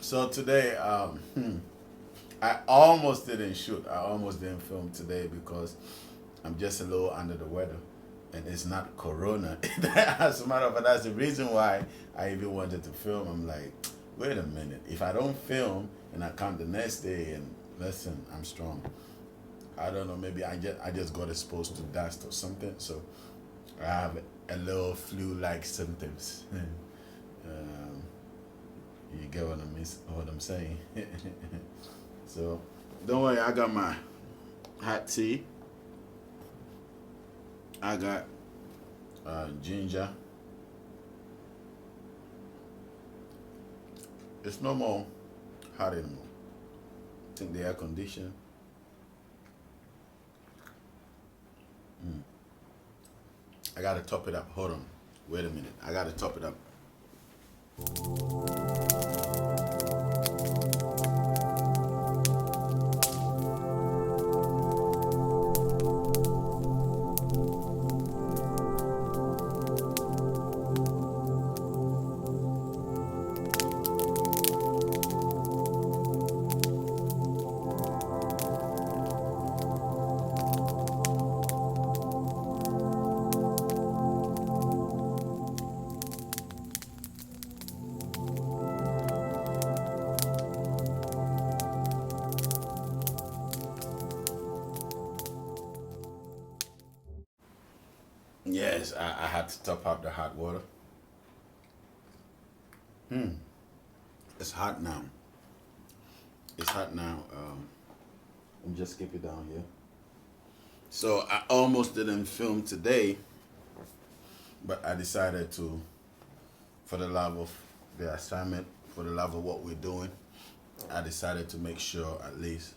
So today, I almost didn't shoot. I almost didn't film today because I'm just a little under the weather, and it's not Corona. As a matter of fact, that's the reason why I even wanted to film. I'm like, wait a minute. If I don't film and I come the next day and listen, I'm strong. I don't know. Maybe I just got exposed to dust or something. So I have a little flu-like symptoms. um, you get what I'm saying? So don't worry, I got my hot tea. I got ginger. It's no more hot anymore. I think the air condition. I gotta top it up. Hold on. Wait a minute. I gotta top it up. Yes, I had to top up the hot water. It's hot now. It's hot now. Let me just skip it down here. So I almost didn't film today, but I decided to, for the love of the assignment, for the love of what we're doing, I decided to make sure at least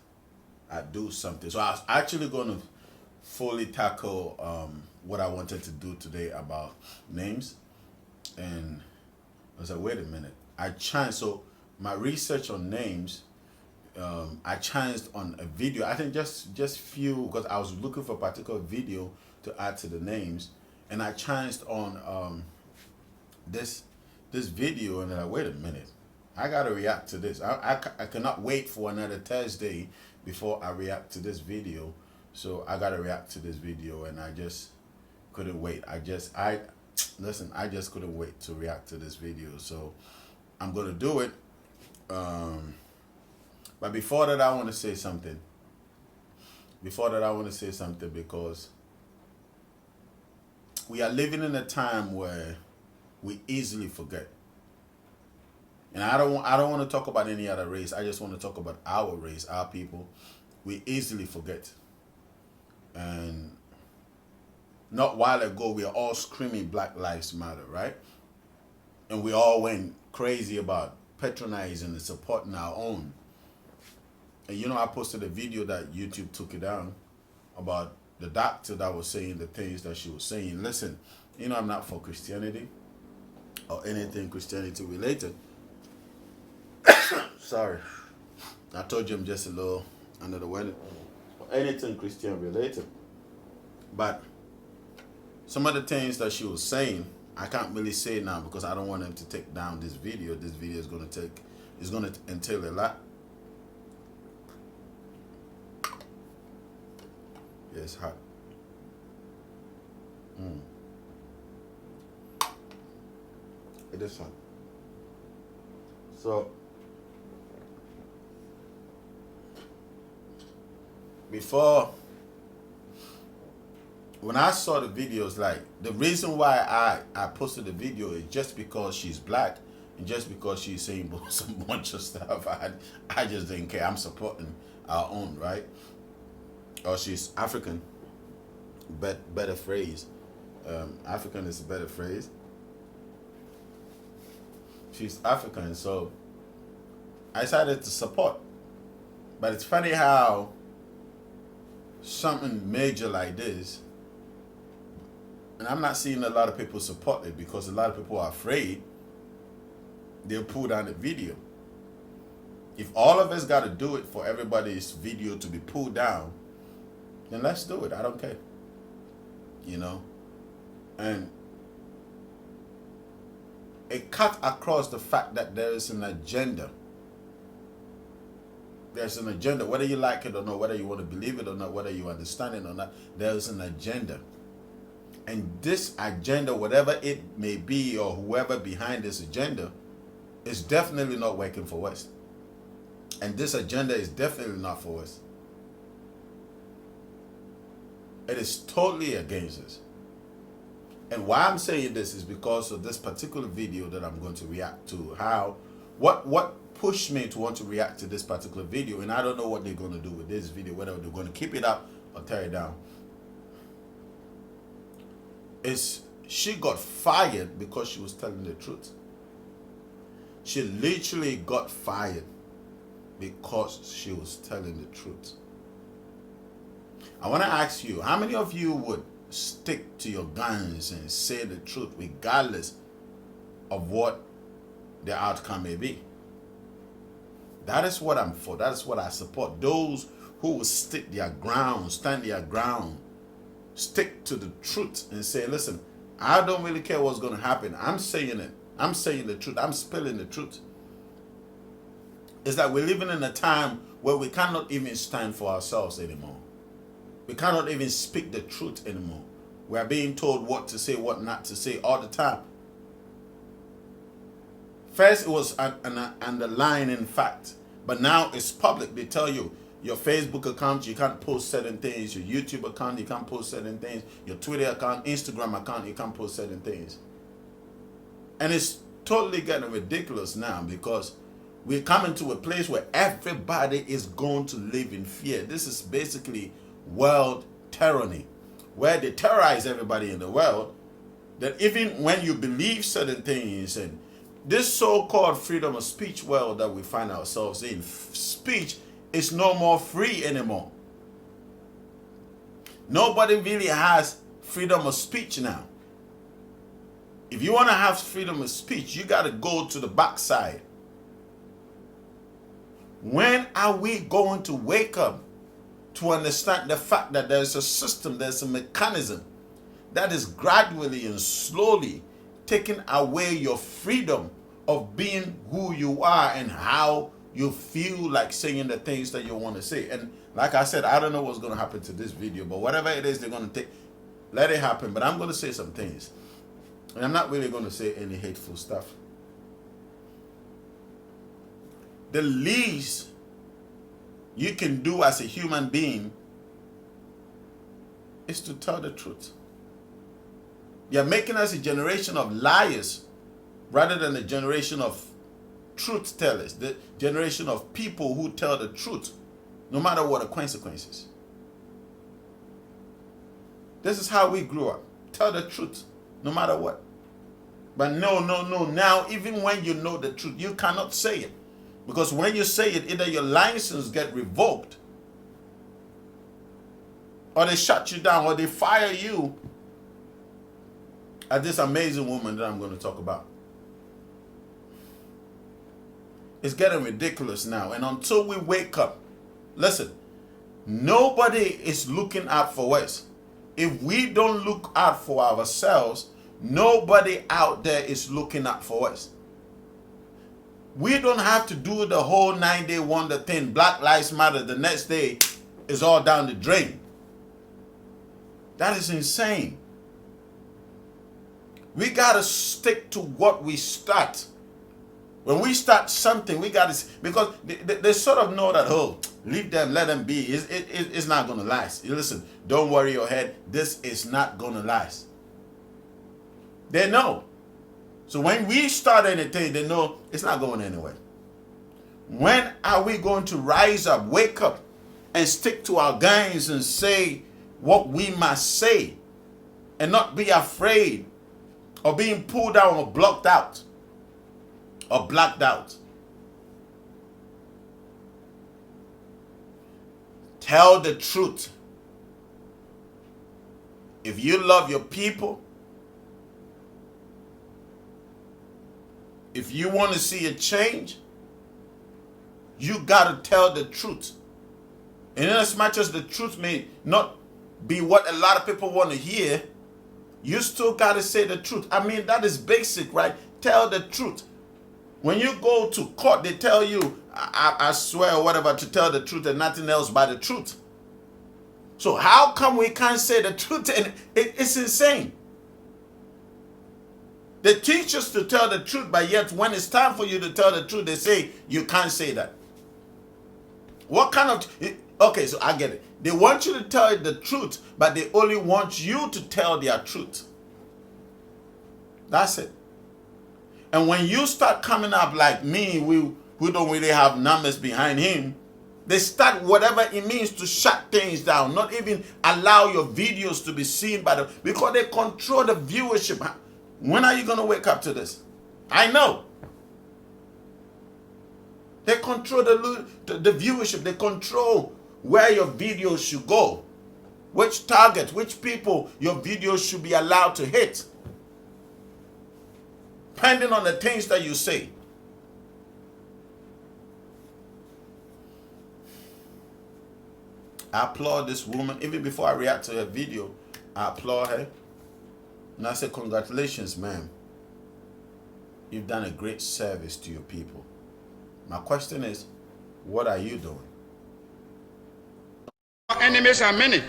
I do something. So I was actually going to fully tackle what I wanted to do today about names. And I was like, wait a minute. I chanced, so my research on names, I chanced on a video. I think just few, because I was looking for a particular video to add to the names. And I chanced on this video, and then wait a minute. I gotta react to this. I cannot wait for another Thursday before I react to this video. So I gotta react to this video, and I just couldn't wait. I just couldn't wait to react to this video. So I'm gonna do it. But before that, I want to say something. Because we are living in a time where we easily forget. And I don't want to talk about any other race. I just want to talk about our race, our people. We easily forget. And not while ago, we are all screaming Black Lives Matter, right? And we all went crazy about patronizing and supporting our own. And I posted a video that YouTube took it down about the doctor that was saying the things that she was saying. Listen, I'm not for Christianity or anything Christianity related. Sorry. I told you I'm just a little under the weather. Or anything Christian related. But some of the things that she was saying, I can't really say now because I don't want them to take down this video. This video is going to entail a lot. Yeah, it's hot. It is hot. So when I saw the videos, like the reason why I posted the video is just because she's black and just because she's saying some bunch of stuff. I just didn't care. I'm supporting our own, right? Or she's African. Better phrase. African is a better phrase. She's African, so I decided to support. But it's funny how something major like this, and I'm not seeing a lot of people support it because a lot of people are afraid they'll pull down the video. If all of us got to do it for everybody's video to be pulled down, then let's do it. I don't care. And it cut across the fact that there is an agenda There's an agenda, whether you like it or not, whether you want to believe it or not, whether you understand it or not. There's an agenda. And this agenda, whatever it may be, or whoever behind this agenda, is definitely not working for West. And this agenda is definitely not for West. It is totally against us. And why I'm saying this is because of this particular video that I'm going to react to. What pushed me to want to react to this particular video, and I don't know what they're going to do with this video, whether they're going to keep it up or tear it down. Is she got fired because she was telling the truth. She literally got fired because she was telling the truth. I want to ask you, how many of you would stick to your guns and say the truth regardless of what the outcome may be? That is what I'm for. That is what I support. Those who will stick their ground, stand their ground, stick to the truth and say, listen, I don't really care what's going to happen. I'm saying it. I'm saying the truth. I'm spilling the truth. It's that we're living in a time where we cannot even stand for ourselves anymore. We cannot even speak the truth anymore. We are being told what to say, what not to say all the time. First, it was an underlying fact, but now it's public. They tell you your Facebook account, you can't post certain things. Your YouTube account, you can't post certain things. Your Twitter account, Instagram account, you can't post certain things. And it's totally getting ridiculous now because we're coming to a place where everybody is going to live in fear. This is basically world tyranny, where they terrorize everybody in the world, that even when you believe certain things, and this so-called freedom of speech world that we find ourselves in, speech is no more free anymore. Nobody really has freedom of speech now. If you want to have freedom of speech, you got to go to the backside. When are we going to wake up to understand the fact that there's a system, there's a mechanism that is gradually and slowly taking away your freedom of being who you are and how you feel like saying the things that you want to say? And like I said, I don't know what's going to happen to this video, but whatever it is they're going to take, let it happen. But I'm going to say some things. And I'm not really going to say any hateful stuff. The least you can do as a human being is to tell the truth. You're making us a generation of liars rather than a generation of truth tellers, the generation of people who tell the truth no matter what the consequences. This is how we grew up. Tell the truth no matter what. But no. Now, even when you know the truth, you cannot say it. Because when you say it, either your license get revoked, or they shut you down, or they fire you, as this amazing woman that I'm going to talk about. It's getting ridiculous now. And until we wake up, listen, nobody is looking out for us. If we don't look out for ourselves, nobody out there is looking out for us. We don't have to do the whole 9-day wonder thing. Black Lives Matter. The next day is all down the drain. That is insane. We got to stick to what we start. When we start something, we got to, because they sort of know that, oh, leave them, let them be. It's not going to last. Listen, don't worry your head. This is not going to last. They know. So when we start anything, they know it's not going anywhere. When are we going to rise up, wake up, and stick to our guns and say what we must say, and not be afraid of being pulled down or blocked out or blacked out? Tell the truth. If you love your people, if you want to see a change, you got to tell the truth. And in as much as the truth may not be what a lot of people want to hear, you still got to say the truth. I mean, that is basic, right? Tell the truth. When you go to court, they tell you, I swear or whatever, to tell the truth and nothing else but the truth. So how come we can't say the truth? And it's insane. They teach us to tell the truth, but yet when it's time for you to tell the truth, they say you can't say that. What kind of... Okay, so I get it. They want you to tell the truth, but they only want you to tell their truth. That's it. And when you start coming up like me, we don't really have numbers behind him, they start whatever it means to shut things down, not even allow your videos to be seen by them, because they control the viewership. When are you going to wake up to this? I know. They control the viewership. They control where your videos should go, which target, which people your videos should be allowed to hit, depending on the things that you say. I applaud this woman. Even before I react to her video, I applaud her. And I say, congratulations, ma'am. You've done a great service to your people. My question is, what are you doing? Our enemies are many,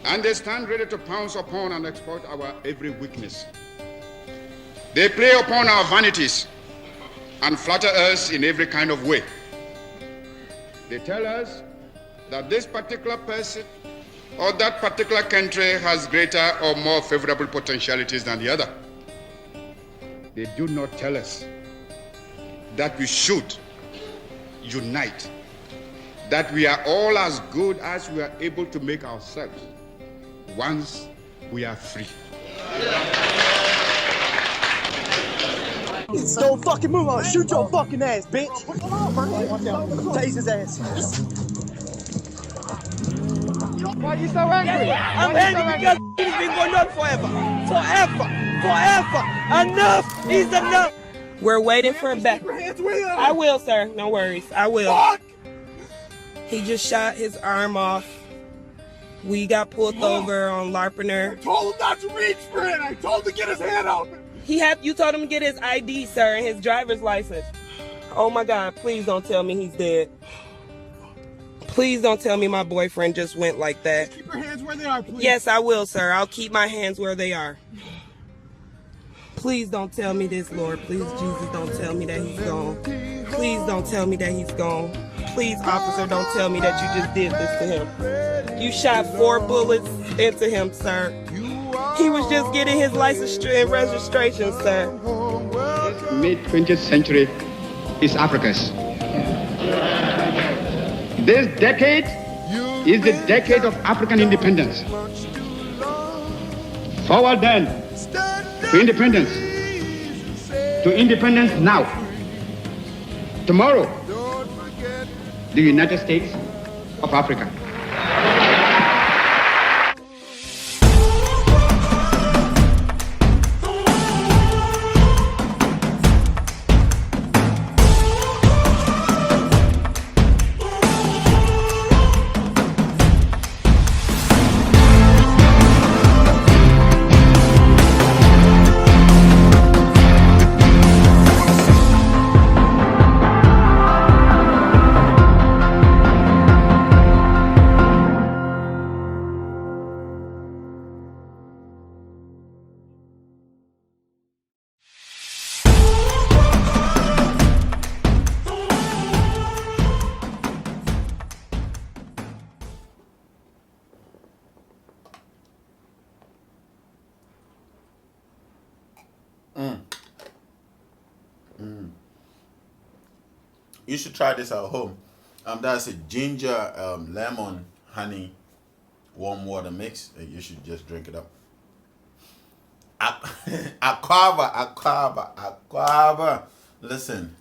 and they stand ready to pounce upon and exploit our every weakness. They play upon our vanities and flatter us in every kind of way. They tell us that this particular person or that particular country has greater or more favorable potentialities than the other. They do not tell us that we should unite, that we are all as good as we are able to make ourselves once we are free. Don't fucking move on. Shoot your fucking ass, bitch. Tase his ass. Why are you so angry? Yeah, I'm angry because he's been going on forever. Enough is enough. We're waiting for a back. I will, sir. No worries. I will. Fuck! He just shot his arm off. We got pulled over on Larpener. I told him not to reach for it. I told him to get his hand out. You told him to get his ID, sir, and his driver's license. Oh my God, please don't tell me he's dead. Please don't tell me my boyfriend just went like that. Just keep your hands where they are, please. Yes, I will, sir. I'll keep my hands where they are. Please don't tell me this, Lord. Please, Jesus, don't tell me that he's gone. Please don't tell me that he's gone. Please, officer, don't tell me that you just did this to him. You shot 4 bullets into him, sir. He was just getting his license and registration, sir. Mid-20th century is Africa's. This decade is the decade of African independence. Forward then to independence. To independence now. Tomorrow, the United States of Africa. You should try this at home. That's a ginger, lemon, honey, warm water mix. You should just drink it up. Aquaba. Listen,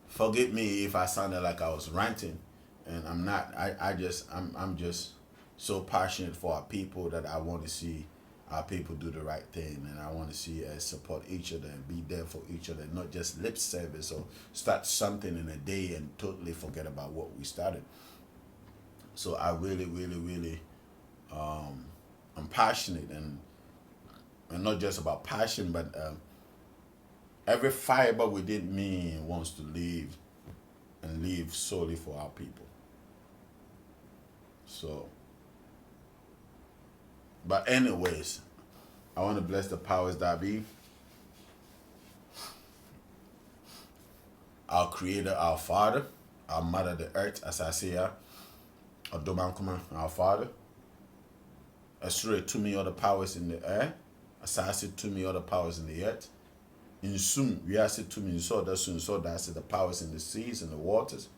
forgive me if I sounded like I was ranting, and I'm not. I'm just so passionate for our people that I want to see our people do the right thing, and I want to see us support each other and be there for each other, not just lip service or start something in a day and totally forget about what we started. So I really, I'm passionate, and not just about passion, but Every fiber within me wants to live and live solely for our people. So, but anyways, I want to bless the powers that be. Our Creator, our Father, our Mother, the Earth, as I say, our Father. Asure to me all the powers in the air. Asase to me all the powers in the earth. In soon, we ask it to me, so that's the powers in the seas and the waters.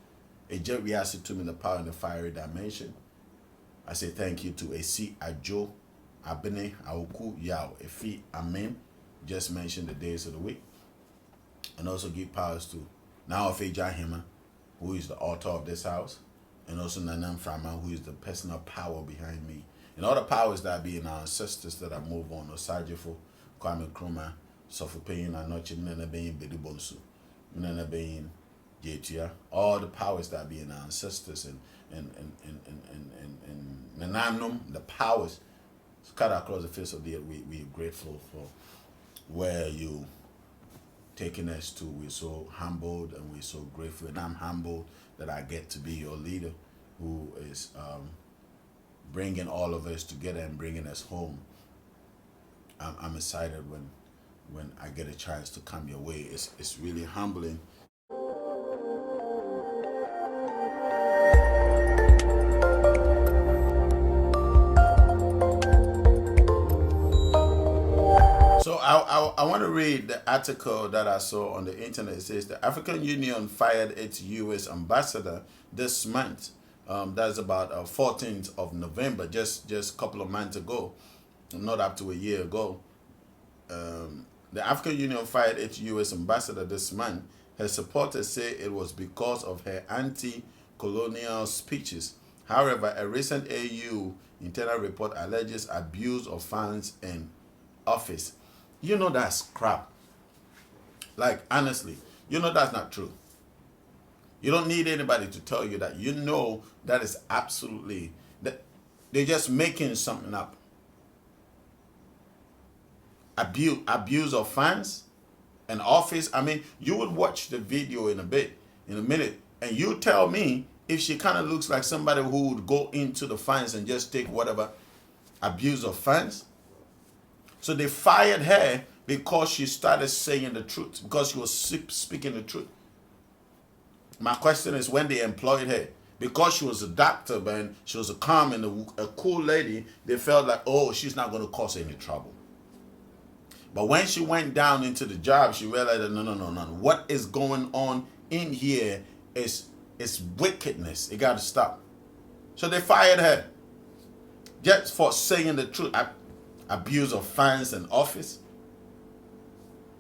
We ask it to me the power in the fiery dimension. I say thank you to Esi, Ajo, Abene, Auku, Yao, Efi, Amen. Just mention the days of the week. And also give powers to now of Hima, who is the author of this house, and also Nanam Frama, who is the personal power behind me. And all the powers that be in our ancestors that I move on, Osajifo, Kwame Nkrumah, Sofupeyin, Anochi, Mnene Beyin, Bedibonsu, Mnene Beyin, Jetia, all the powers that be in our ancestors and Nananum, the powers cut across the face of the earth. We are grateful for where you taking us to. We're so humbled and we're so grateful, and I'm humbled that I get to be your leader, who is bringing all of us together and bringing us home. I'm excited when I get a chance to come your way. It's really humbling. So I want to read the article that I saw on the internet. It says the African Union fired its U.S. ambassador this month. That's about 14th of November, just a couple of months ago, not up to a year ago. The African Union fired its U.S. ambassador this month. Her supporters say it was because of her anti-colonial speeches. However, a recent AU internal report alleges abuse of funds in office. You know that's crap. Like, honestly, you know that's not true. You don't need anybody to tell you that. You know that is absolutely, that they're just making something up. Abuse of funds and office. I mean, you would watch the video in a minute, and you tell me if she kind of looks like somebody who would go into the funds and just take whatever abuse of funds. So they fired her because she started saying the truth, because she was speaking the truth. My question is, when they employed her, because she was a doctor and she was a calm and a cool lady, they felt like, oh, she's not going to cause any trouble. But when she went down into the job, she realized that no. What is going on in here is wickedness. It got to stop. So they fired her just for saying the truth. Abuse of funds and office.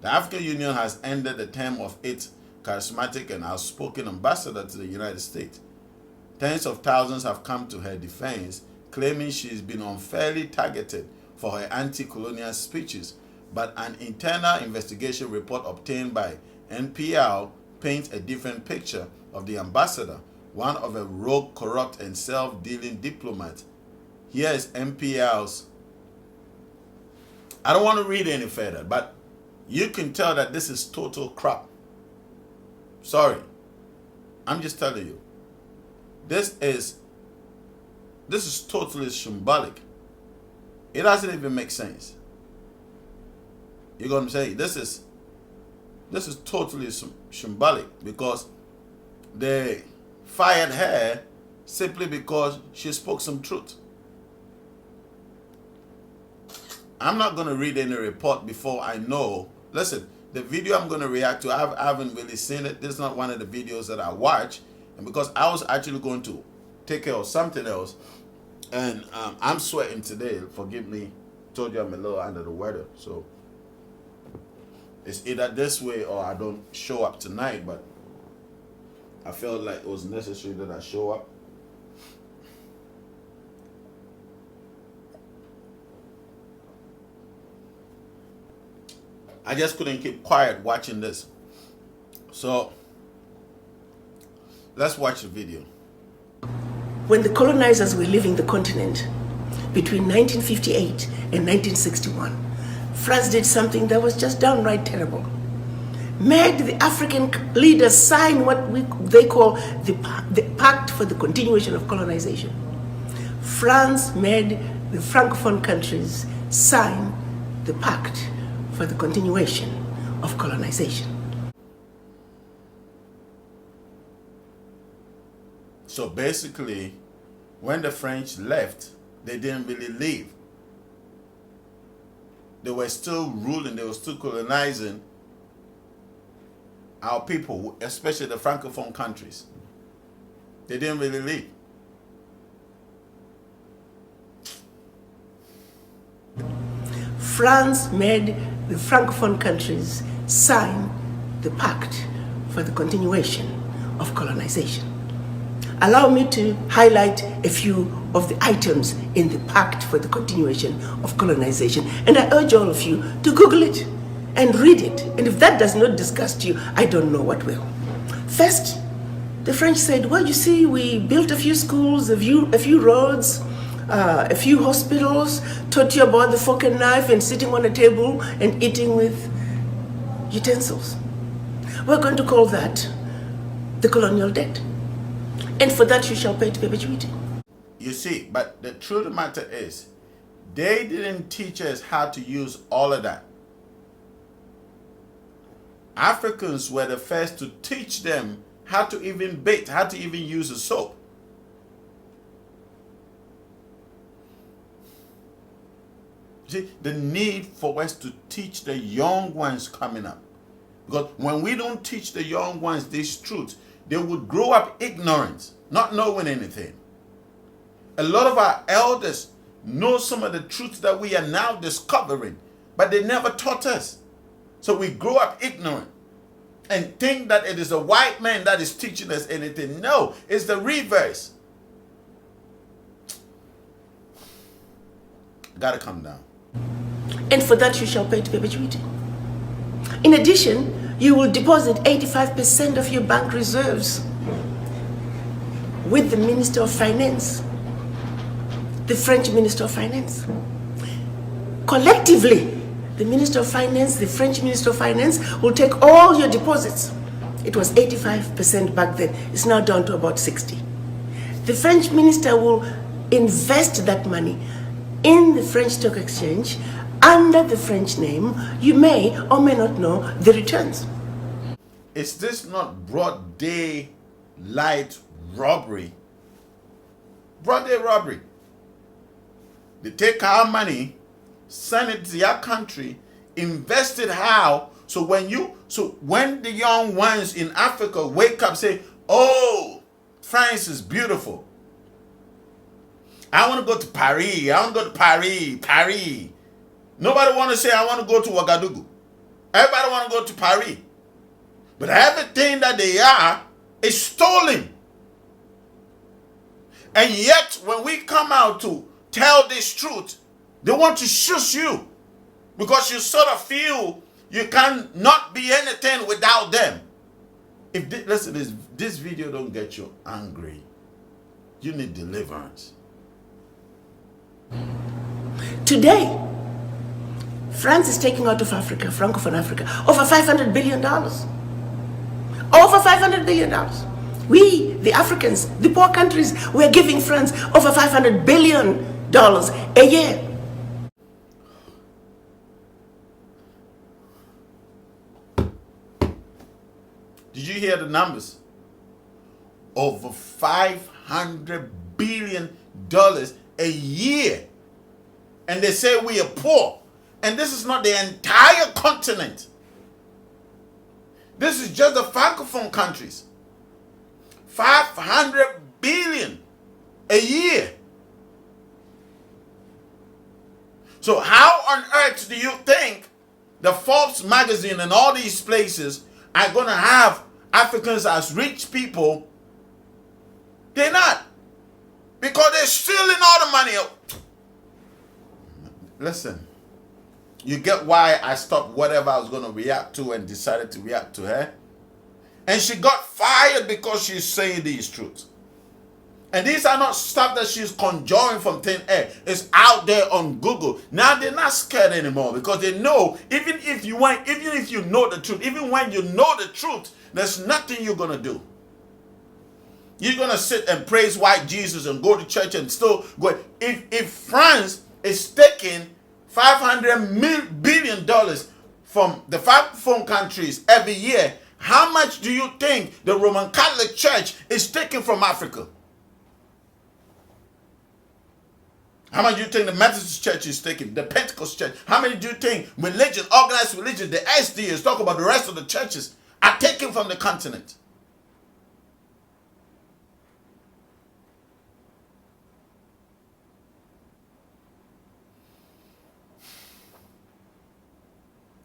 The African Union has ended the term of its charismatic and outspoken ambassador to the United States. Tens of thousands have come to her defense, claiming she's been unfairly targeted for her anti-colonial speeches, but an internal investigation report obtained by NPR paints a different picture of the ambassador, one of a rogue, corrupt, and self-dealing diplomat. Here is NPR's. I don't want to read any further, but you can tell that this is total crap. Sorry. I'm just telling you. This is totally symbolic. It doesn't even make sense. You know what I'm saying? This is totally symbolic, because they fired her simply because she spoke some truth. I'm not going to read any report before I know. Listen, the video I'm going to react to, I haven't really seen it. This is not one of the videos that I watch. And because I was actually going to take care of something else, and I'm sweating today. Forgive me. Told you I'm a little under the weather. So it's either this way or I don't show up tonight. But I felt like it was necessary that I show up. I just couldn't keep quiet watching this. So let's watch the video. When the colonizers were leaving the continent between 1958 and 1961, France did something that was just downright terrible. made the African leaders sign what they call the Pact for the Continuation of Colonization. France made the Francophone countries sign the Pact for the Continuation of Colonization. So basically, when the French left, they didn't really leave. They were still ruling, they were still colonizing our people, especially the Francophone countries. They didn't really leave. France made the Francophone countries sign the Pact for the Continuation of Colonization. Allow me to highlight a few of the items in the Pact for the Continuation of Colonization, and I urge all of you to Google it and read it. And if that does not disgust you, I don't know what will. First, the French said, well, you see, we built a few schools, a few roads, a few hospitals, taught you about the fork and knife and sitting on a table and eating with utensils. We're going to call that the colonial debt. And for that you shall pay to perpetuity. You see, but the truth of the matter is, they didn't teach us how to use all of that. Africans were the first to teach them how to even bake, how to even use a soap. See, the need for us to teach the young ones coming up. Because when we don't teach the young ones these truths, they would grow up ignorant, not knowing anything. A lot of our elders know some of the truths that we are now discovering, but they never taught us. So we grow up ignorant and think that it is a white man that is teaching us anything. No, it's the reverse. Gotta come down. And for that you shall pay to perpetuity. In addition, you will deposit 85% of your bank reserves with the Minister of Finance, the French Minister of Finance. Collectively, the Minister of Finance, the French Minister of Finance will take all your deposits. It was 85% back then. It's now down to about 60. The French minister will invest that money in the French Stock Exchange under the French name. You may or may not know the returns. Is this not broad daylight robbery? Broad day robbery. They take our money, send it to your country, invest it how? So when the young ones in Africa wake up, say, oh, France is beautiful. I want to go to Paris. I want to go to Paris. Nobody want to say, I want to go to Ouagadougou. Everybody want to go to Paris. But everything that they are is stolen. And yet, when we come out to tell this truth, they want to shush you. Because you sort of feel you cannot be anything without them. Listen, this video don't get you angry. You need deliverance. Today, France is taking out of Africa, Francophone Africa, over $500 billion. Over $500 billion. We, the Africans, the poor countries, we are giving France over $500 billion a year. Did you hear the numbers? Over $500 billion a year. And they say we are poor. And this is not the entire continent. This is just the Francophone countries. 500 billion a year. So how on earth do you think the Forbes magazine and all these places are going to have Africans as rich people? They're not. Because they're stealing all the money. Listen, you get why I stopped whatever I was going to react to and decided to react to her? And she got fired because she's saying these truths. And these are not stuff that she's conjuring from thin air. It's out there on Google. Now they're not scared anymore because they know even if you know the truth, even when you know the truth, there's nothing you're gonna do. You're gonna sit and praise white Jesus and go to church and still go. If France is taking $500 billion from the Francophone countries every year, how much do you think the Roman Catholic Church is taking from Africa? How much do you think the Methodist Church is taking? The Pentecost Church? How many do you think religion, organized religion, the SDS, talk about the rest of the churches, are taken from the continent?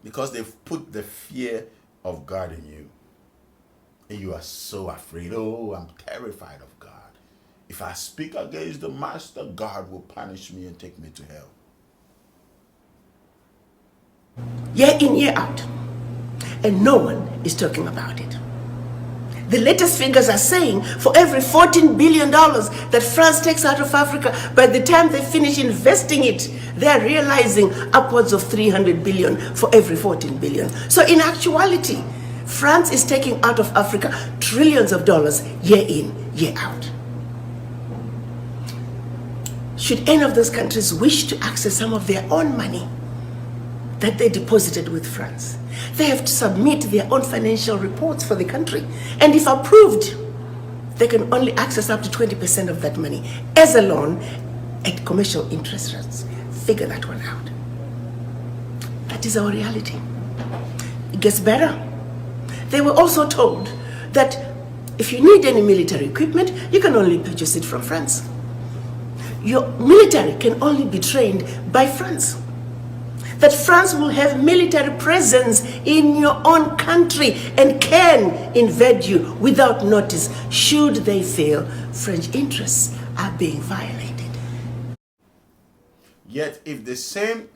Because they've put the fear of God in you. And you are so afraid. Oh, I'm terrified of God. If I speak against the master, God will punish me and take me to hell. Year in, year out. And no one is talking about it. The latest figures are saying for every $14 billion that France takes out of Africa, by the time they finish investing it, they're realizing upwards of $300 billion for every $14 billion. So in actuality, France is taking out of Africa trillions of dollars year in, year out. Should any of those countries wish to access some of their own money that they deposited with France, they have to submit their own financial reports for the country. And if approved, they can only access up to 20% of that money as a loan at commercial interest rates. Figure that one out. That is our reality. It gets better. They were also told that if you need any military equipment, you can only purchase it from France. Your military can only be trained by France. That France will have military presence in your own country and can invade you without notice should they feel French interests are being violated. Yet if the same,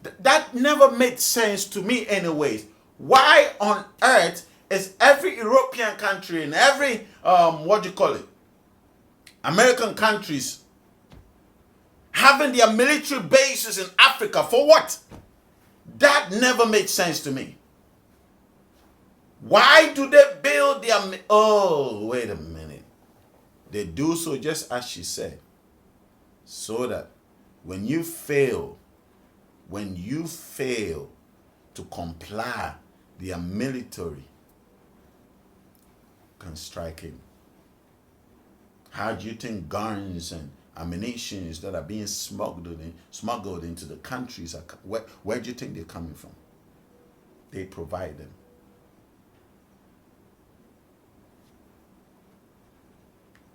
that never made sense to me anyways. Why on earth is every European country and every, American countries having their military bases in Africa for what? That never made sense to me. Why do they build their... Oh, wait a minute. They do so just as she said. So that when you fail to comply, their military can strike in. How do you think guns and ammunitions that are being smuggled into the countries, where do you think they're coming from? They provide them.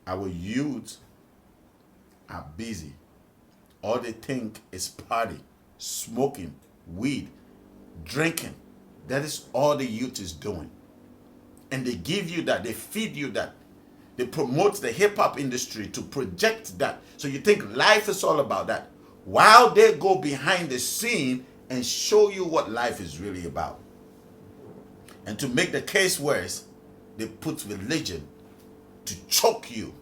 Our youth are busy. All they think is party, smoking, weed, drinking. That is all the youth is doing. And they give you that, they feed you that. They promote the hip-hop industry to project that. So you think life is all about that. While they go behind the scene and show you what life is really about. And to make the case worse, they put religion to choke you.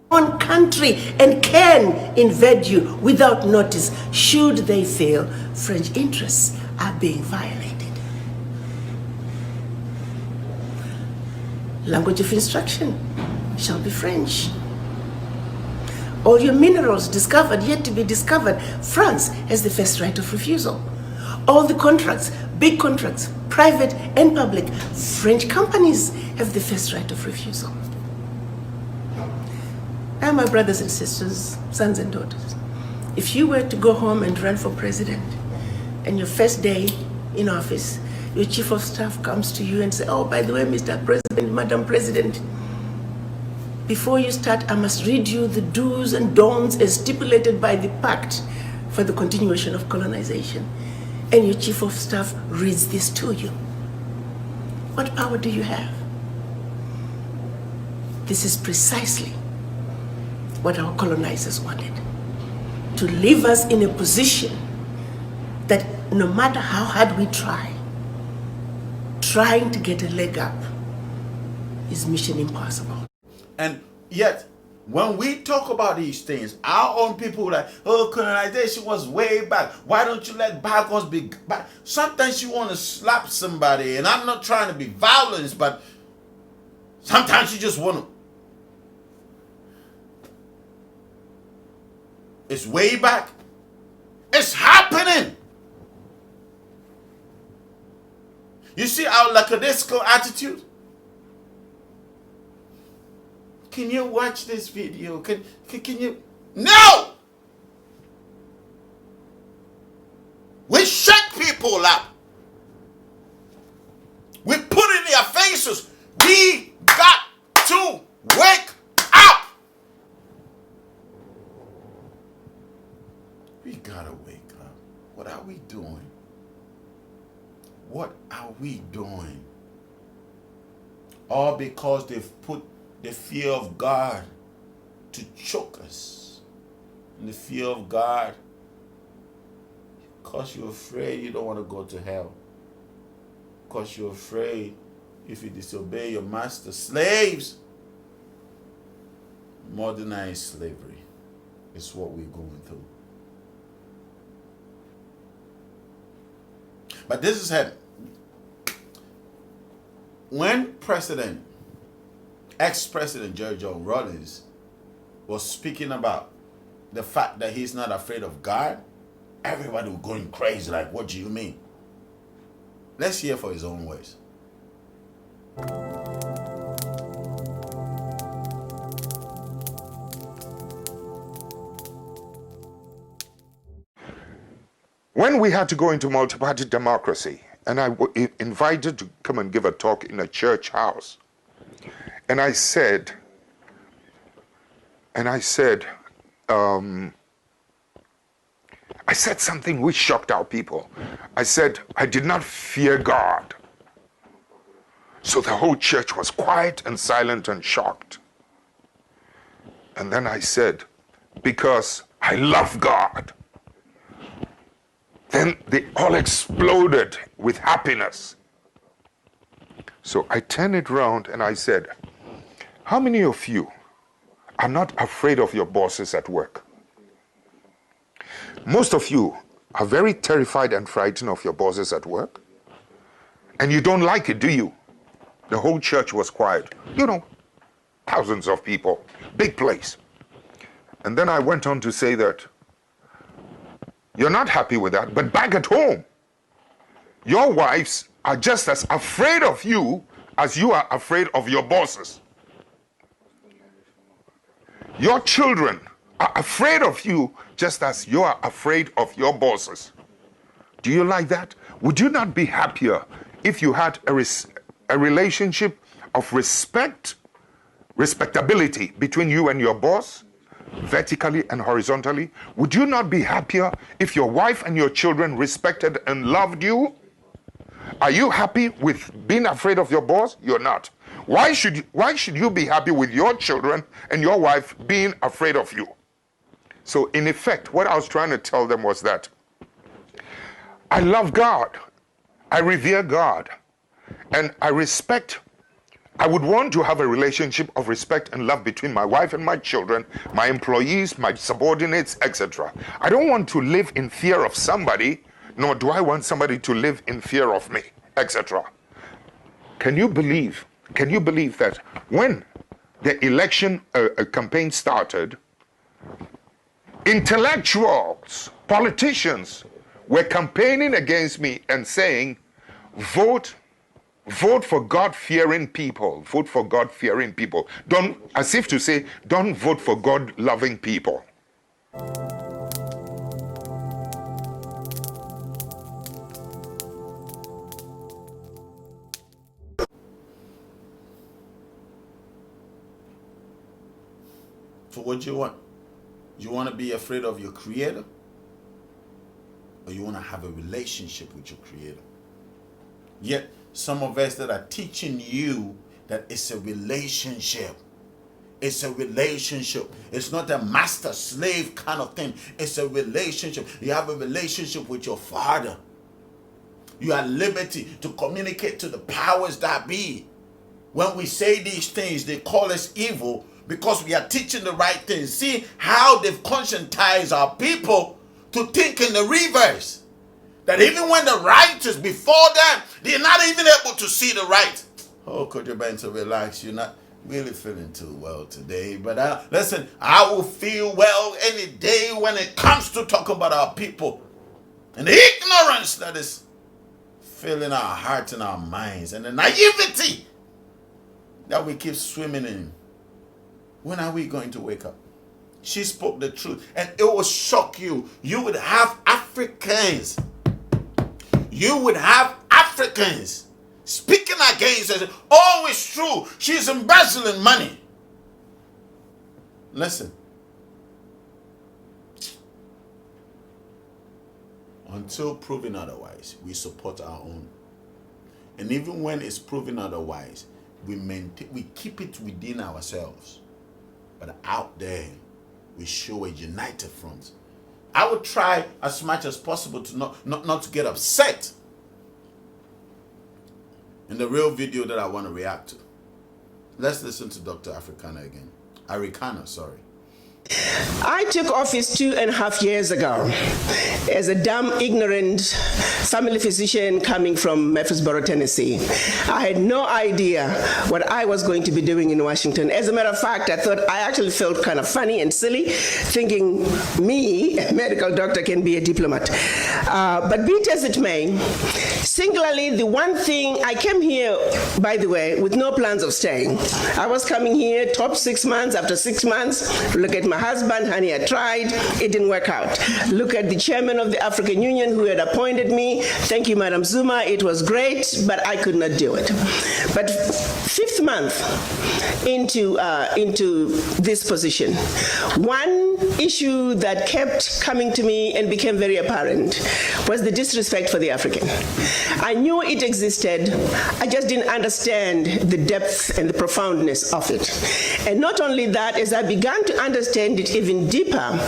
One country and can invade you without notice should they feel French interests are being violated. Language of instruction shall be French. All your minerals discovered, yet to be discovered, France has the first right of refusal. All the contracts, big contracts, private and public, French companies have the first right of refusal. Now, my brothers and sisters, sons and daughters, if you were to go home and run for president, and your first day in office, your chief of staff comes to you and says, oh, by the way, Mr. President, Madam President, before you start, I must read you the do's and don'ts as stipulated by the Pact for the continuation of colonization. And your chief of staff reads this to you. What power do you have? This is precisely what our colonizers wanted. To leave us in a position that no matter how hard we try, trying to get a leg up is mission impossible. And yet, When we talk about these things, our own people are like, oh, colonization was way back. Why don't you let bygones be back? Sometimes you want to slap somebody, and I'm not trying to be violent, but sometimes you just want to. It's way back. It's happening. You see our lackadaisical attitude? Can you watch this video? Can you? No! We shut people up. We put in their faces. We got to wake up. We gotta wake up. What are we doing? What are we doing? All because they've put the fear of God to choke us. And the fear of God, because you're afraid you don't want to go to hell. Because you're afraid if you disobey your master. Slaves! Modernized slavery is what we're going through. But this is happening. When ex-President Jerry John Rawlings was speaking about the fact that he's not afraid of God, everybody was going crazy, like, what do you mean? Let's hear for his own words. When we had to go into multi-party democracy, and I was invited to come and give a talk in a church house, and I said, something which shocked our people. I said, I did not fear God. So the whole church was quiet and silent and shocked. And then I said, because I love God. Then they all exploded with happiness. So I turned it around and I said, how many of you are not afraid of your bosses at work? Most of you are very terrified and frightened of your bosses at work. And you don't like it, do you? The whole church was quiet. You know, thousands of people, big place. And then I went on to say that you're not happy with that, but back at home, your wives are just as afraid of you as you are afraid of your bosses. Your children are afraid of you just as you are afraid of your bosses. Do you like that? Would you not be happier if you had a relationship of respectability between you and your boss, vertically and horizontally? Would you not be happier if your wife and your children respected and loved you? Are you happy with being afraid of your boss? You're not. Why should you be happy with your children and your wife being afraid of you? So in effect, what I was trying to tell them was that I love God, I revere God, and I would want to have a relationship of respect and love between my wife and my children, my employees, my subordinates, etc. I don't want to live in fear of somebody, nor do I want somebody to live in fear of me, etc. Can you believe that when the election campaign started, intellectuals, politicians were campaigning against me and saying, vote for God-fearing people. Vote for God-fearing people. Don't, as if to say, don't vote for God-loving people. So what do you want? You want to be afraid of your creator? Or you want to have a relationship with your creator? Yet, some of us that are teaching you that it's a relationship. It's a relationship. It's not a master-slave kind of thing. It's a relationship. You have a relationship with your Father. You have liberty to communicate to the powers that be. When we say these things, they call us evil, because we are teaching the right things. See how they've conscientized our people to think in the reverse. That even when the righteous before them, they're not even able to see the right. Oh, could you bend to relax? You're not really feeling too well today. But listen, I will feel well any day when it comes to talking about our people and the ignorance that is filling our hearts and our minds and the naivety that we keep swimming in. When are we going to wake up? She spoke the truth, and it will shock you. You would have Africans. You would have Africans speaking against us. Oh, it's true. She's embezzling money. Listen. Until proven otherwise, we support our own. And even when it's proven otherwise, we keep it within ourselves. But out there, we show a united front. I would try as much as possible to not to get upset in the real video that I want to react to. Let's listen to Dr. Arikana, sorry. I took office 2.5 years ago as a dumb, ignorant family physician coming from Murfreesboro, Tennessee. I had no idea what I was going to be doing in Washington. As a matter of fact, I actually felt kind of funny and silly, thinking me, a medical doctor, can be a diplomat. But be it as it may, singularly, the one thing, I came here, by the way, with no plans of staying. I was coming here, top 6 months. After 6 months, look at my husband, honey, I tried, it didn't work out. Look at the chairman of the African Union who had appointed me. Thank you, Madam Zuma, it was great, but I could not do it. But 5th month into this position, one issue that kept coming to me and became very apparent was the disrespect for the African. I knew it existed, I just didn't understand the depth and the profoundness of it. And not only that, as I began to understand it even deeper,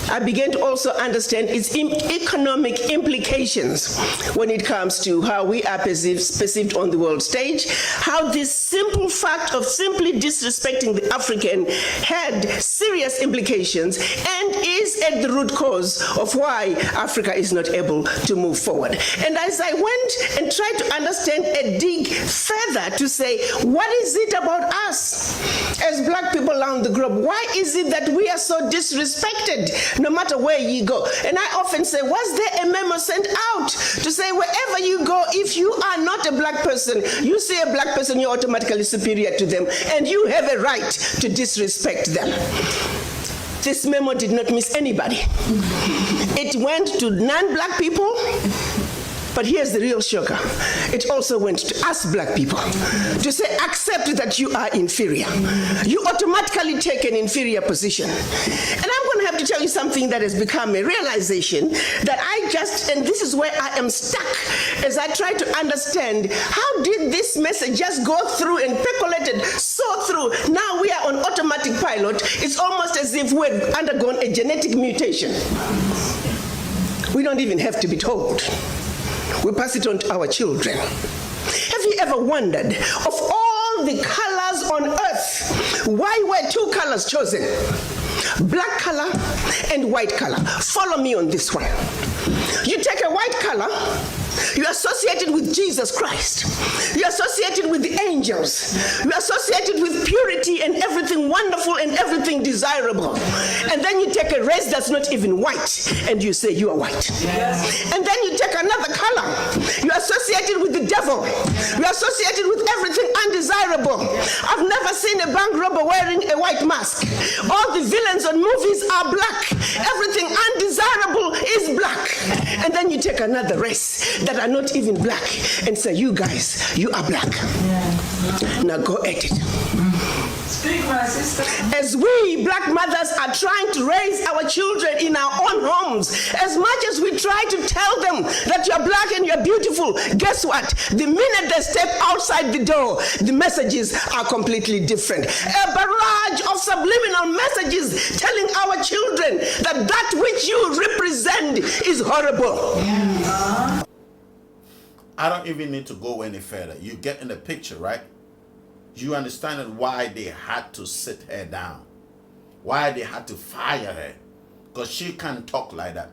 I began to also understand its economic implications when it comes to how we are perceived on the world stage, how this simple fact of simply disrespecting the African had serious implications and is at the root cause of why Africa is not able to move forward. And as I went and tried to understand and dig further to say, what is it about us as black people around the globe? Why is it that we are so disrespected no matter where you go? And I often say, was there a memo sent out to say wherever you go, if you are not a black person, you see a black person, you're automatically superior to them and you have a right to disrespect them? This memo did not miss anybody. It went to non-black people. But here's the real shocker. It also went to us black people to say, accept that you are inferior. You automatically take an inferior position. And I'm going to have to tell you something that has become a realization that and this is where I am stuck as I try to understand, how did this message just go through and percolated so through? Now we are on automatic pilot. It's almost as if we've undergone a genetic mutation. We don't even have to be told. We pass it on to our children. Have you ever wondered, of all the colors on earth, why were 2 colors chosen? Black color and white color. Follow me on this one. You take a white color, you associate it with Jesus Christ. You associate it with the angels. You associate it with purity and everything wonderful and everything desirable. And then you take a race that's not even white and you say you are white. Yes. And then you take another color. You associate it with the devil. You associate it with everything undesirable. I've never seen a bank robber wearing a white mask. All the villains on movies are black. Everything undesirable is black. And then you take another race that are not even black and say, you guys, you are black. Yeah. Now go at it. Speak, my sister. As we black mothers are trying to raise our children in our own homes, as much as we try to tell them that you're black and you're beautiful, guess what? The minute they step outside the door, the messages are completely different. A barrage of subliminal messages telling our children that that which you represent is horrible. Yeah. I don't even need to go any further. You get in the picture, right? you understand why they had to sit her down, why they had to fire her, because she can't talk like that.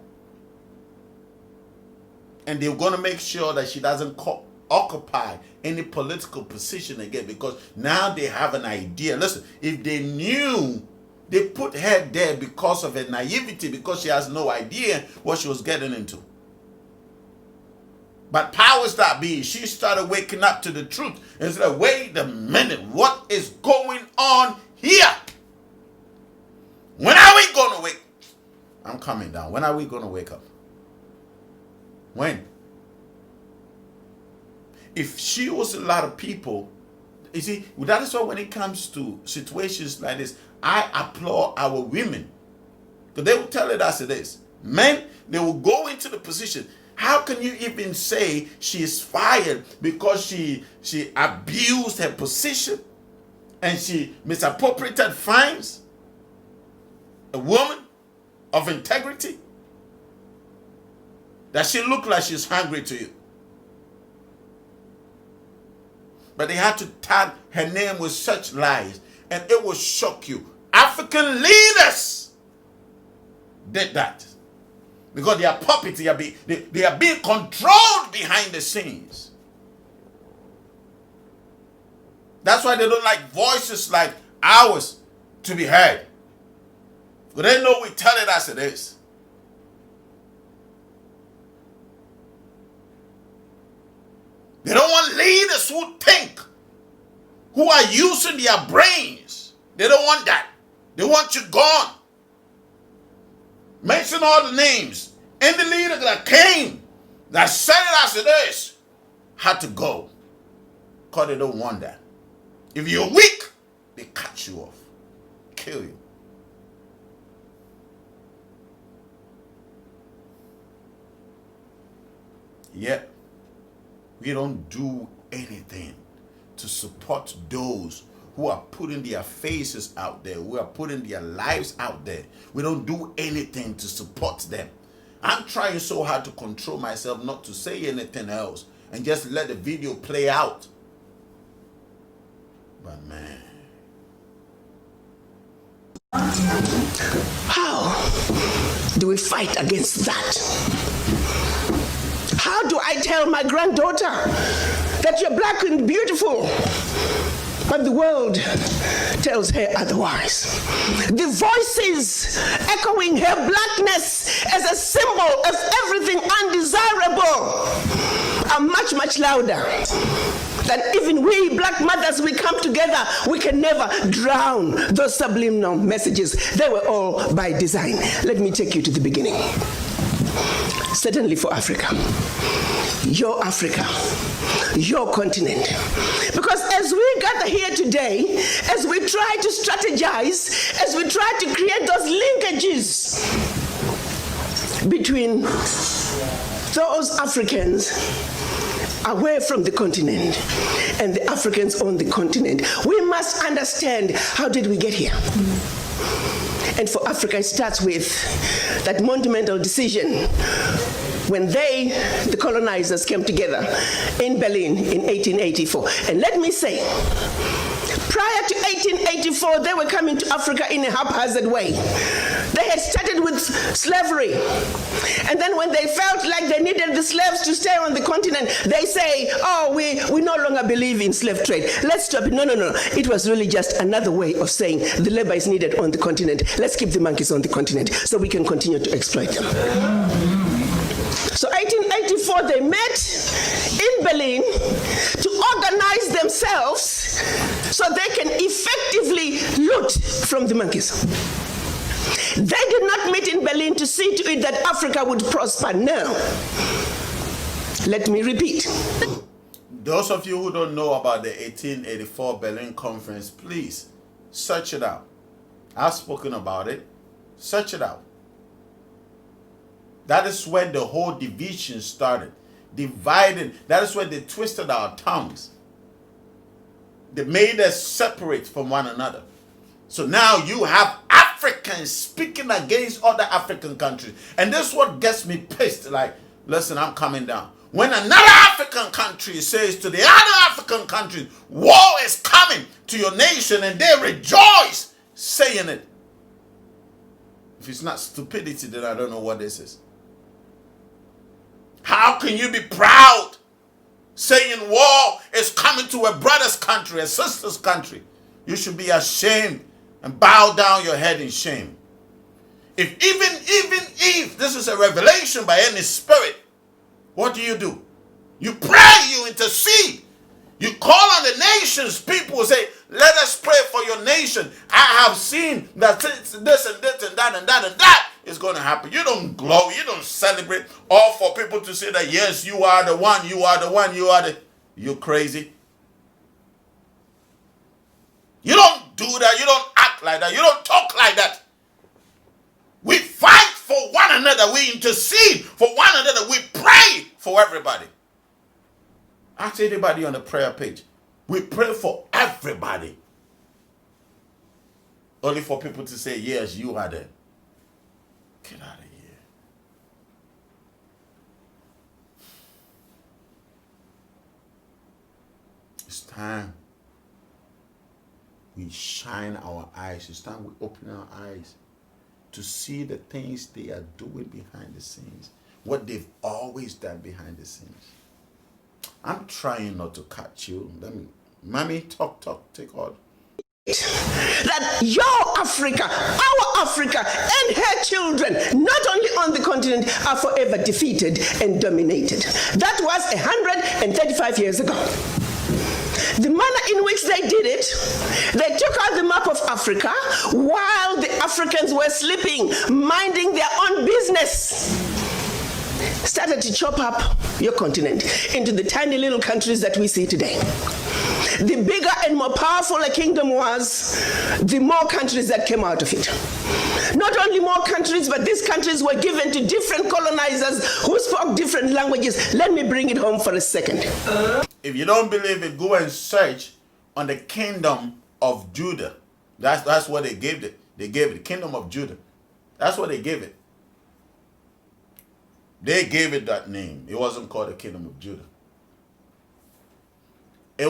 And they're going to make sure that she doesn't occupy any political position again, because now they have an idea. Listen, if they knew, they put her there because of her naivety, because she has no idea what she was getting into. But powers that be, she started waking up to the truth and said, wait a minute, what is going on here? When are we going to wake? I'm coming down. When are we going to wake up? When? If she was a lot of people, you see, that is why when it comes to situations like this, I applaud our women. Because they will tell it as it is. Men, they will go into the position. How can you even say she is fired because she abused her position and she misappropriated fines? A woman of integrity? Does she look like she's hungry to you? But they had to tag her name with such lies, and it will shock you. African leaders did that. Because they are puppets, they are being controlled behind the scenes. That's why they don't like voices like ours to be heard. But they know we tell it as it is. They don't want leaders who think, who are using their brains. They don't want that. They want you gone. Mention all the names. And the leader that came, that said it as it is, had to go. Because they don't want that. If you're weak, they cut you off. Kill you. Yet, we don't do anything to support those who are putting their faces out there, who are putting their lives out there. We don't do anything to support them. I'm trying so hard to control myself not to say anything else and just let the video play out. But man. How do we fight against that? How do I tell my granddaughter that you're black and beautiful, but the world tells her otherwise? The voices echoing her blackness as a symbol of everything undesirable are much, much louder than even we black mothers. We come together, we can never drown those subliminal messages. They were all by design. Let me take you to the beginning. Certainly for Africa, your continent. Because as we gather here today, as we try to strategize, as we try to create those linkages between those Africans away from the continent and the Africans on the continent, we must understand, how did we get here? And for Africa, it starts with that monumental decision when the colonizers, came together in Berlin in 1884. And let me say, prior to 1884, they were coming to Africa in a haphazard way. They had started with slavery. And then when they felt like they needed the slaves to stay on the continent, they say, oh, we no longer believe in slave trade. Let's stop it. No. It was really just another way of saying the labor is needed on the continent. Let's keep the monkeys on the continent so we can continue to exploit them. So 1884, they met in Berlin to organize themselves so they can effectively loot from the monkeys. They did not meet in Berlin to see to it that Africa would prosper. No. Let me repeat. Those of you who don't know about the 1884 Berlin Conference, please search it out. I've spoken about it. Search it out. That is when the whole division started. Dividing. That is when they twisted our tongues. They made us separate from one another. So now you have Africans speaking against other African countries. And this is what gets me pissed. Like, listen, I'm coming down. When another African country says to the other African countries, war is coming coming to your nation and they rejoice saying it. If it's not stupidity, then I don't know what this is. How can you be proud saying war is coming to a brother's country, a sister's country? You should be ashamed and bow down your head in shame. If even if this is a revelation by any spirit, what do? You pray, you intercede. You call on the nations. People say, let us pray for your nation. I have seen that this and this and that and that and that is going to happen. You don't glow. You don't celebrate. All for people to say that, yes, you are the one, you are the one, you are the... You crazy. You don't do that. You don't act like that. You don't talk like that. We fight for one another. We intercede for one another. We pray for everybody. Ask anybody on the prayer page. We pray for everybody. Only for people to say, yes, you are there. Get out of here. It's time we shine our eyes. It's time we open our eyes to see the things they are doing behind the scenes. What they've always done behind the scenes. I'm trying not to catch you. Mommy, talk, take all. That your Africa, our Africa, and her children, not only on the continent, are forever defeated and dominated. That was 135 years ago. The manner in which they did it, they took out the map of Africa while the Africans were sleeping, minding their own business. Started to chop up your continent into the tiny little countries that we see today. The bigger and more powerful a kingdom was, the more countries that came out of it. Not only more countries, but these countries were given to different colonizers who spoke different languages. Let me bring it home for a second. If you don't believe it, go and search on the kingdom of Judah. That's what they gave it. They gave it the kingdom of Judah. That's what they gave it. They gave it that name. It wasn't called the kingdom of Judah. It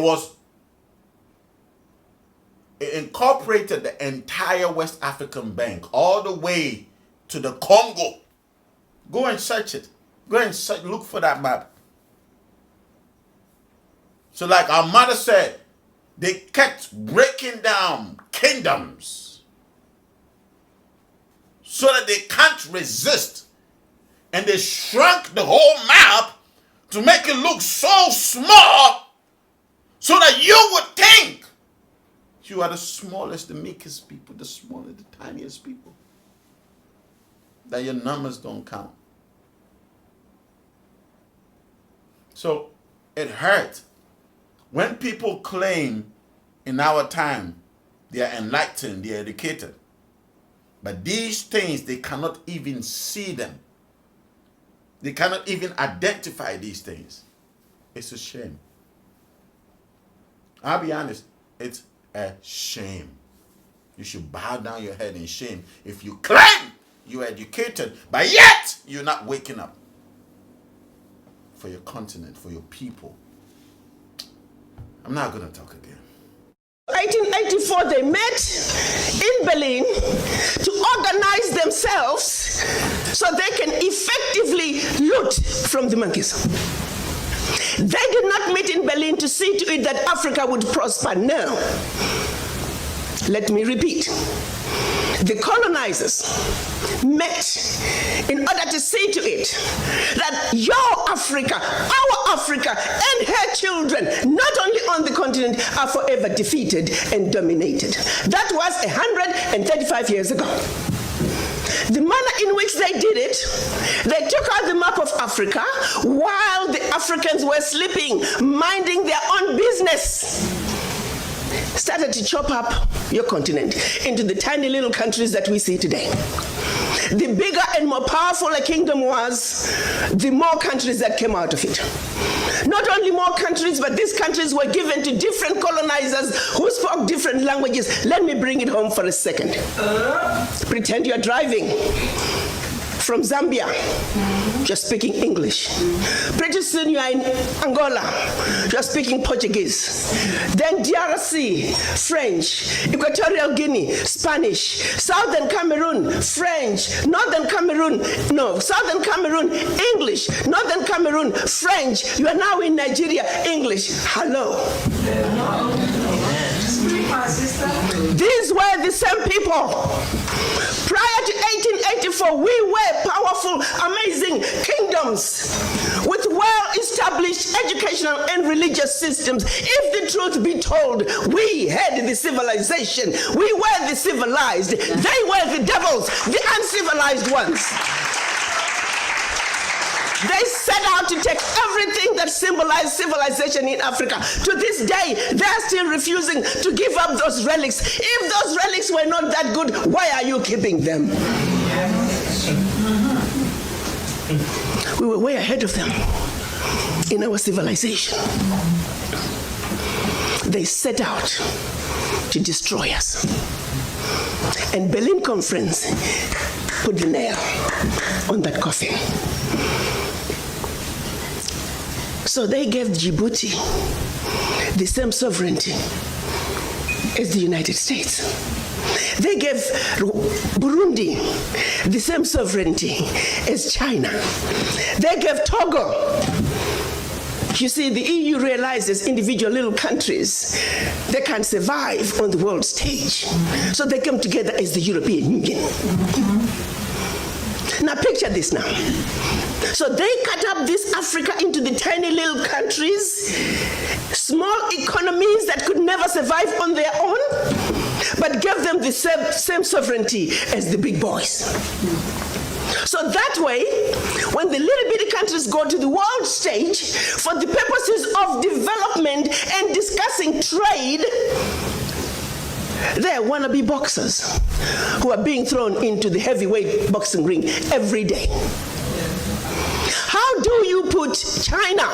incorporated the entire West African bank all the way to the Congo. Go and search it. Go and search, look for that map. So like our mother said, they kept breaking down kingdoms so that they can't resist. And they shrunk the whole map to make it look so small so that you would think you are the smallest, the meekest people, the smallest, the tiniest people. That your numbers don't count. So it hurt when people claim in our time they are enlightened, they are educated. But these things, they cannot even see them. They cannot even identify these things. It's a shame. I'll be honest, it's a shame. You should bow down your head in shame if you claim you're educated, but yet you're not waking up for your continent, for your people. I'm not going to talk again. 1884, they met in Berlin to organize themselves so they can effectively loot from the monkeys. They did not meet in Berlin to see to it that Africa would prosper. No. Let me repeat. The colonizers met in order to see to it that your Africa, our Africa, and her children, not only on the continent, are forever defeated and dominated. That was 135 years ago. The manner in which they did it, they took out the map of Africa while the Africans were sleeping, minding their own business. Started to chop up your continent into the tiny little countries that we see today. The bigger and more powerful a kingdom was, the more countries that came out of it. Not only more countries, but these countries were given to different colonizers who spoke different languages. Let me bring it home for a second. Pretend you're driving from Zambia, you're speaking English. Pretty soon you are in Angola, you're speaking Portuguese. Then DRC, French. Equatorial Guinea, Spanish. Southern Cameroon, French. Northern Cameroon, Southern Cameroon, English. Northern Cameroon, French. You are now in Nigeria, English. Hello. These were the same people. Prior to 1884, we were powerful, amazing kingdoms with well-established educational and religious systems. If the truth be told, we had the civilization. We were the civilized. They were the devils, the uncivilized ones. They set out to take everything that symbolized civilization in Africa. To this day, they're still refusing to give up those relics. If those relics were not that good, why are you keeping them? We were way ahead of them in our civilization. They set out to destroy us. And Berlin Conference put the nail on that coffin. So they gave Djibouti the same sovereignty as the United States. They gave Burundi the same sovereignty as China. They gave Togo. You see, the EU realizes individual little countries, they can't survive on the world stage. So they come together as the European Union. Now picture this now. So they cut up this Africa into the tiny little countries, small economies that could never survive on their own, but gave them the same sovereignty as the big boys. So that way, when the little bitty countries go to the world stage for the purposes of development and discussing trade, they're wannabe boxers who are being thrown into the heavyweight boxing ring every day. How do you put China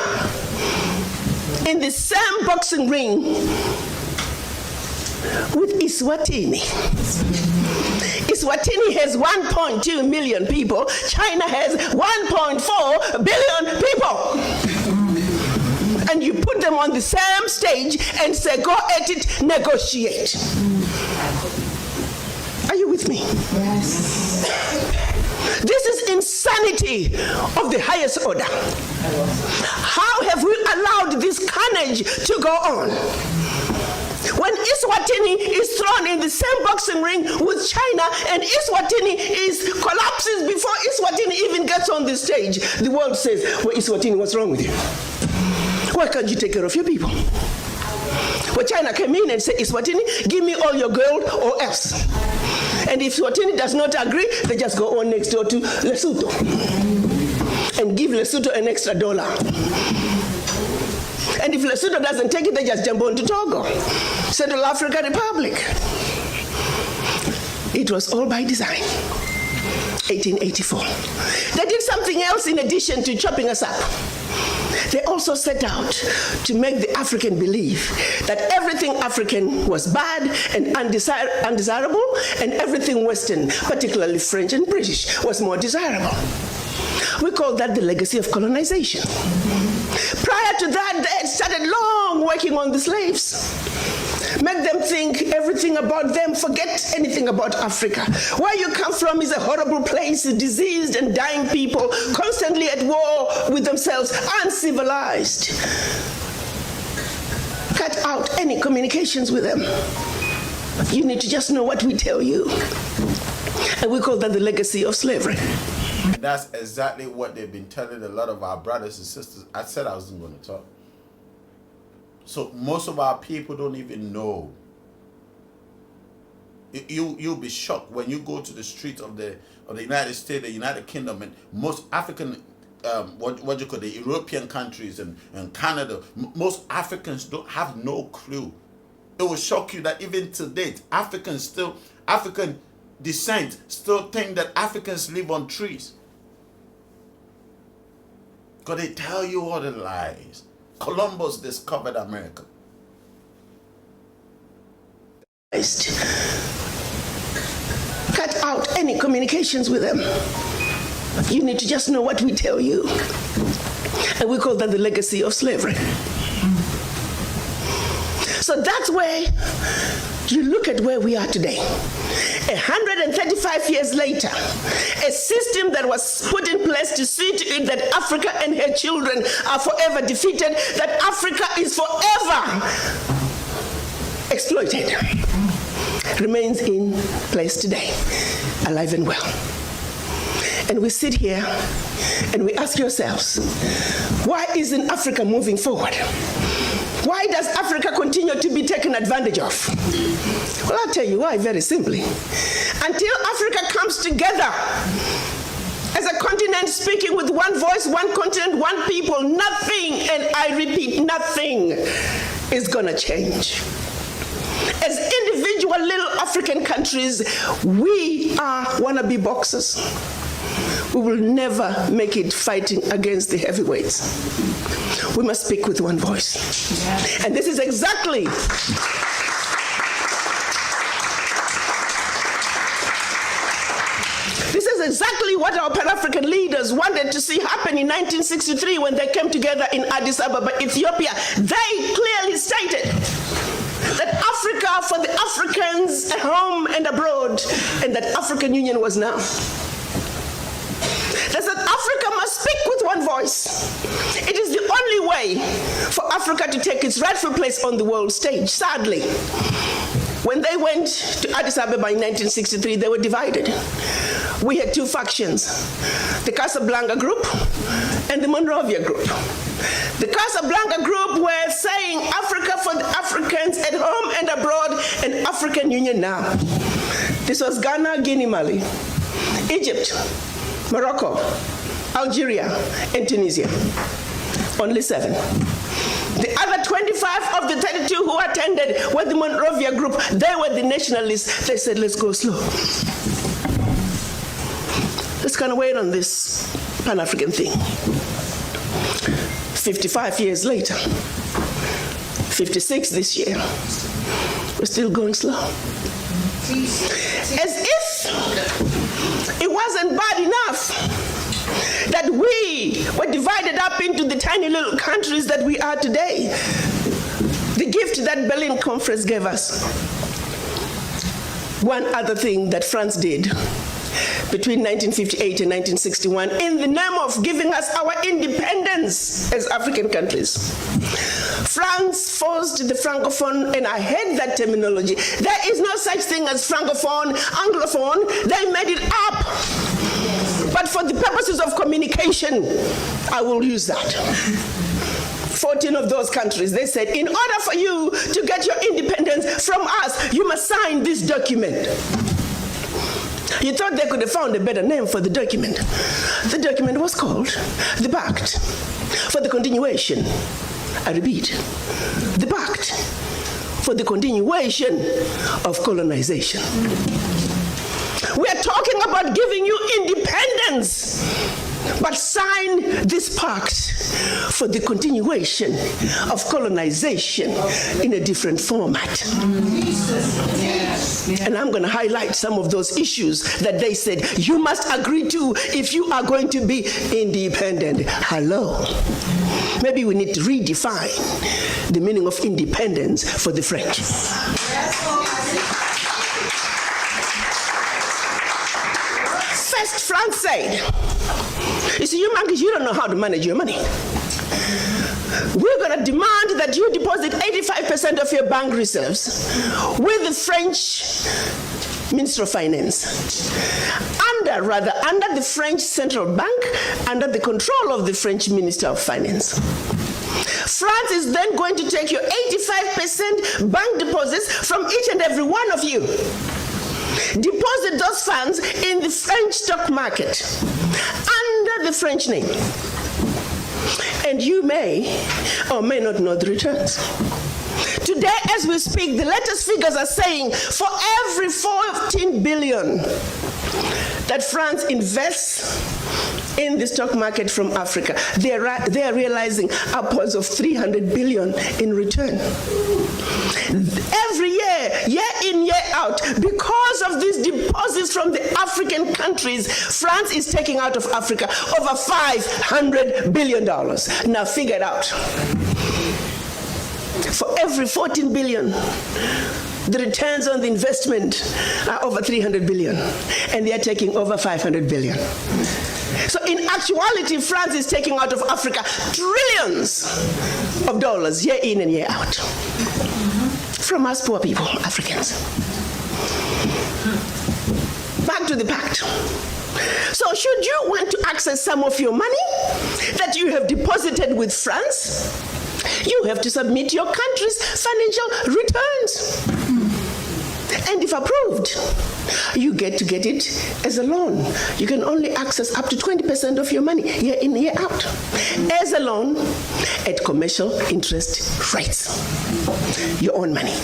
in the same boxing ring with Eswatini? Eswatini has 1.2 million people. China has 1.4 billion people. And you put them on the same stage and say, go at it, negotiate. Are you with me? Yes. This is insanity of the highest order. How have we allowed this carnage to go on? When Eswatini is thrown in the same boxing ring with China and Eswatini collapses before Eswatini even gets on the stage, the world says, well, Eswatini, what's wrong with you? Why can't you take care of your people? Well, China came in and said, Eswatini, give me all your gold or else. And if Eswatini does not agree, they just go on next door to Lesotho and give Lesotho an extra $1. And if Lesotho doesn't take it, they just jump on to Togo, Central African Republic. It was all by design. 1884. They did something else in addition to chopping us up. They also set out to make the African believe that everything African was bad and undesirable, and everything Western, particularly French and British, was more desirable. We call that the legacy of colonization. Prior to that, they had started long working on the slaves. Make them think everything about them, forget anything about Africa. Where you come from is a horrible place, diseased and dying people, constantly at war with themselves, uncivilized. Cut out any communications with them. You need to just know what we tell you. And we call that the legacy of slavery. And that's exactly what they've been telling a lot of our brothers and sisters. I said I wasn't going to talk. So most of our people don't even know. You'll be shocked when you go to the streets of the United States, the United Kingdom, and most African, what you call the European countries and Canada, most Africans don't have no clue. It will shock you that even to date, African descent still think that Africans live on trees. Because they tell you all the lies. Columbus discovered America. Cut out any communications with them. You need to just know what we tell you. And we call that the legacy of slavery. So that's where you look at where we are today. 135 years later, a system that was put in place to see to it that Africa and her children are forever defeated, that Africa is forever exploited, remains in place today, alive and well. And we sit here and we ask ourselves, why isn't Africa moving forward? Why does Africa continue to be taken advantage of? Well, I'll tell you why, very simply. Until Africa comes together as a continent speaking with one voice, one continent, one people, nothing, and I repeat, nothing is gonna change. As individual little African countries, we are wannabe boxers. We will never make it fighting against the heavyweights. We must speak with one voice. Yes. And this is exactly what our Pan-African leaders wanted to see happen in 1963 when they came together in Addis Ababa, Ethiopia. They clearly stated that Africa for the Africans at home and abroad, and that African Union was now. That said, Africa must speak with one voice. It is the only way for Africa to take its rightful place on the world stage. Sadly, when they went to Addis Ababa in 1963, they were divided. We had two factions, the Casablanca group and the Monrovia group. The Casablanca group were saying Africa for the Africans at home and abroad, and African Union now. This was Ghana, Guinea, Mali, Egypt, Morocco, Algeria, and Tunisia. Only 7. The other 25 of the 32 who attended were the Monrovia group. They were the nationalists. They said, let's go slow. Let's kind of wait on this Pan-African thing. 55 years later, 56 this year, we're still going slow. As if it wasn't bad enough that we were divided up into the tiny little countries that we are today. The gift that Berlin Conference gave us. One other thing that France did between 1958 and 1961 in the name of giving us our independence as African countries. France forced the Francophone, and I hate that terminology. There is no such thing as Francophone, Anglophone. They made it up. But for the purposes of communication, I will use that. 14 of those countries, they said, in order for you to get your independence from us, you must sign this document. You thought they could have found a better name for the document. The document was called the Pact for the Continuation. I repeat, the Pact for the Continuation of Colonization. We are talking about giving you independence, but sign this pact for the continuation of colonization in a different format. And I'm going to highlight some of those issues that they said you must agree to if you are going to be independent. Hello. Maybe we need to redefine the meaning of independence for the French. First, France said, you see, you monkeys, you don't know how to manage your money. We're going to demand that you deposit 85% of your bank reserves with the French Minister of Finance. Under the French Central Bank, under the control of the French Minister of Finance. France is then going to take your 85% bank deposits from each and every one of you. Deposit those funds in the French stock market under the French name. And you may or may not know the returns. Today, as we speak, the latest figures are saying for every 14 billion that France invests in the stock market from Africa, they are realizing upwards of 300 billion in return. Every year, year in, year out, because of these deposits from the African countries, France is taking out of Africa over $500 billion. Now figure it out. For every 14 billion, the returns on the investment are over 300 billion, and they are taking over 500 billion. So in actuality, France is taking out of Africa trillions of dollars year in and year out from us poor people, Africans. Back to the pact. So should you want to access some of your money that you have deposited with France, you have to submit your country's financial returns. And if approved, you get to get it as a loan. You can only access up to 20% of your money year in, year out as a loan at commercial interest rates. Your own money.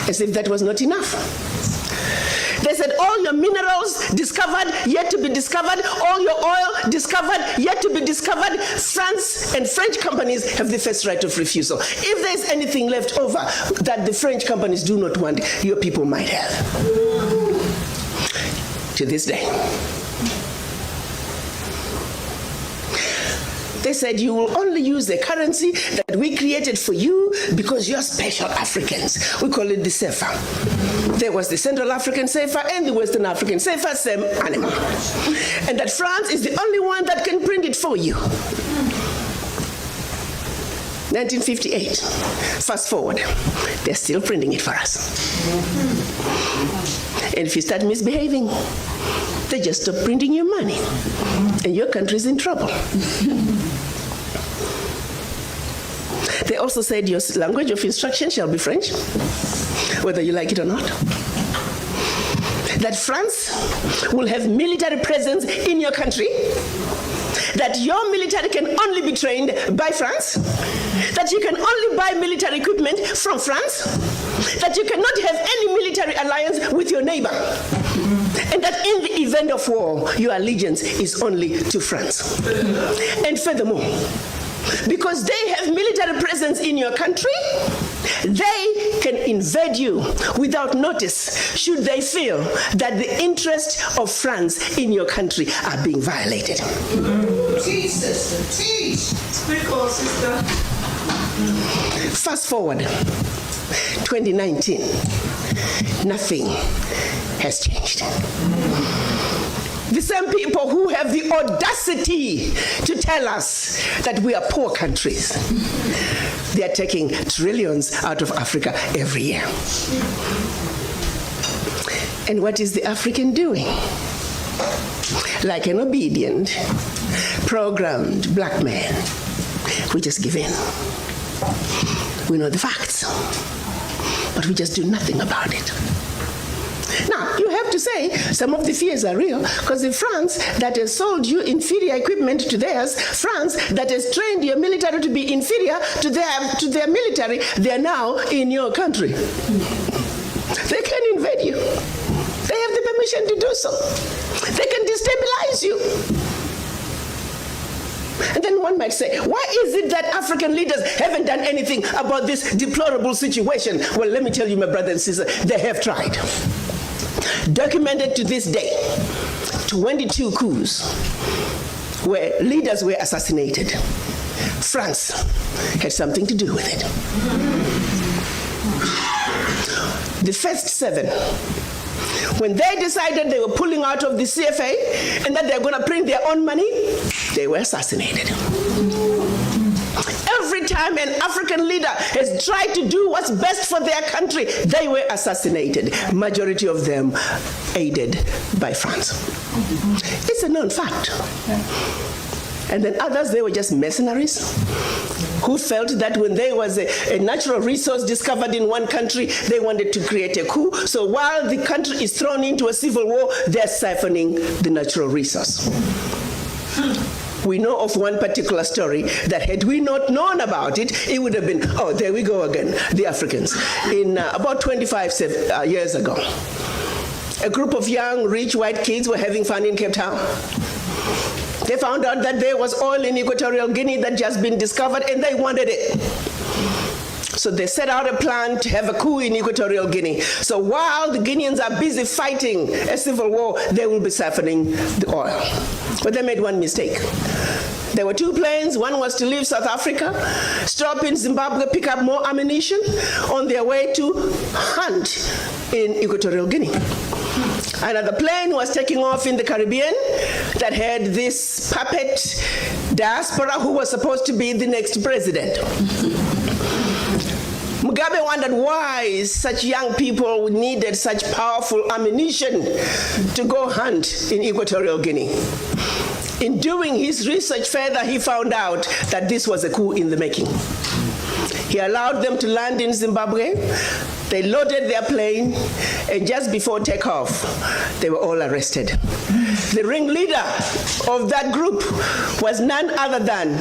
As if that was not enough. They said all your minerals discovered, yet to be discovered, all your oil discovered, yet to be discovered. France and French companies have the first right of refusal. If there's anything left over that the French companies do not want, your people might have. To this day. They said you will only use the currency that we created for you because you're special Africans. We call it the CFA. There was the Central African CFA and the Western African CFA, same animal. And that France is the only one that can print it for you. 1958. Fast forward. They're still printing it for us. And if you start misbehaving, they just stop printing your money. And your country's in trouble. They also said your language of instruction shall be French, whether you like it or not. That France will have military presence in your country, that your military can only be trained by France, that you can only buy military equipment from France, that you cannot have any military alliance with your neighbor, and that in the event of war, your allegiance is only to France. And furthermore, because they have military presence in your country, they can invade you without notice should they feel that the interests of France in your country are being violated. Teach, sister, teach. Speak on, sister. Fast forward, 2019, nothing has changed. The same people who have the audacity to tell us that we are poor countries, they are taking trillions out of Africa every year. And what is the African doing? Like an obedient, programmed black man, we just give in. We know the facts, but we just do nothing about it. Now, you have to say some of the fears are real, because the France that has sold you inferior equipment to theirs, France that has trained your military to be inferior to their military, they are now in your country. They can invade you. They have the permission to do so. They can destabilize you. And then one might say, why is it that African leaders haven't done anything about this deplorable situation? Well, let me tell you, my brother and sister, they have tried. Documented to this day, 22 coups where leaders were assassinated. France had something to do with it. The first 7, when they decided they were pulling out of the CFA and that they're going to print their own money, they were assassinated. Every time an African leader has tried to do what's best for their country, they were assassinated. Majority of them aided by France. It's a known fact. And then others, they were just mercenaries who felt that when there was a natural resource discovered in one country, they wanted to create a coup. So while the country is thrown into a civil war, they're siphoning the natural resource. We know of one particular story that had we not known about it, it would have been, oh, there we go again, the Africans. In about 25 years ago, a group of young, rich white kids were having fun in Cape Town. They found out that there was oil in Equatorial Guinea that just been discovered, and they wanted it. So they set out a plan to have a coup in Equatorial Guinea. So while the Guineans are busy fighting a civil war, they will be siphoning the oil. But they made one mistake. There were 2 planes. One was to leave South Africa, stop in Zimbabwe, pick up more ammunition on their way to hunt in Equatorial Guinea. Another plane was taking off in the Caribbean that had this puppet diaspora who was supposed to be the next president. Mugabe wondered why such young people needed such powerful ammunition to go hunt in Equatorial Guinea. In doing his research further, he found out that this was a coup in the making. He allowed them to land in Zimbabwe. They loaded their plane, and just before takeoff, they were all arrested. The ringleader of that group was none other than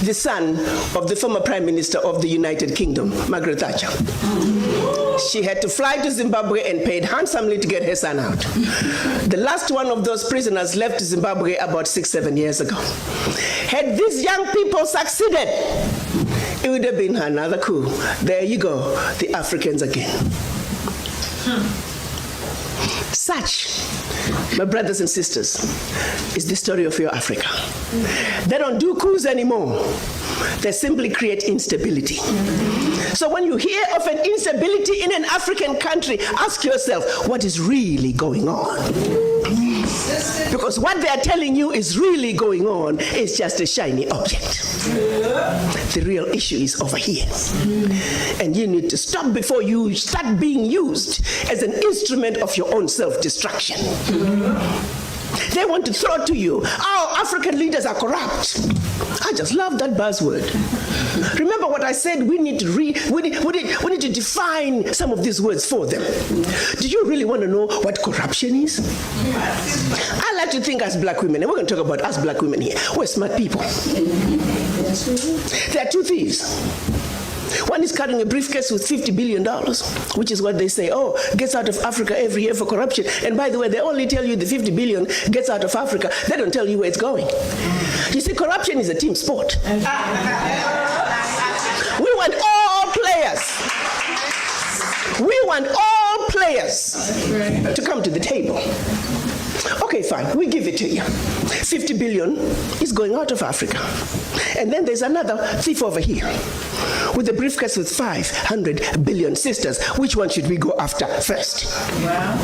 the son of the former Prime Minister of the United Kingdom, Margaret Thatcher. She had to fly to Zimbabwe and paid handsomely to get her son out. The last one of those prisoners left Zimbabwe about 6-7 years ago. Had these young people succeeded, it would have been another coup. There you go, the Africans again. Such, my brothers and sisters, is the story of your Africa. They don't do coups anymore. They simply create instability. So when you hear of an instability in an African country, ask yourself, what is really going on? Because what they are telling you is really going on is just a shiny object. The real issue is over here. And you need to stop before you start being used as an instrument of your own self-destruction. They want to throw to you, our African leaders are corrupt. I just love that buzzword. Remember what I said, we need to define some of these words for them. Do you really want to know what corruption is? I like to think as black women, and we're going to talk about us black women here. We're smart people. There are 2 thieves. One is carrying a briefcase with $50 billion, which is what they say, gets out of Africa every year for corruption. And by the way, they only tell you the 50 billion gets out of Africa. They don't tell you where it's going. You see, corruption is a team sport. We want all players. We want all players to come to the table. Okay, fine, we give it to you. 50 billion is going out of Africa. And then there's another thief over here with a briefcase with 500 billion. Sisters, which one should we go after first? Wow.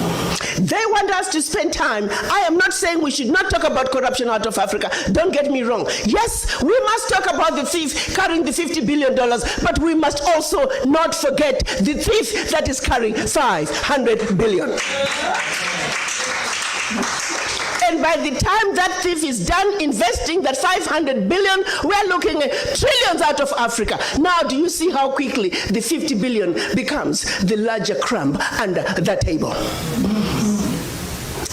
They want us to spend time. I am not saying we should not talk about corruption out of Africa. Don't get me wrong. Yes, we must talk about the thief carrying the $50 billion, but we must also not forget the thief that is carrying 500 billion. And by the time that thief is done investing that 500 billion, we're looking at trillions out of Africa. Now, do you see how quickly the 50 billion becomes the larger crumb under the table?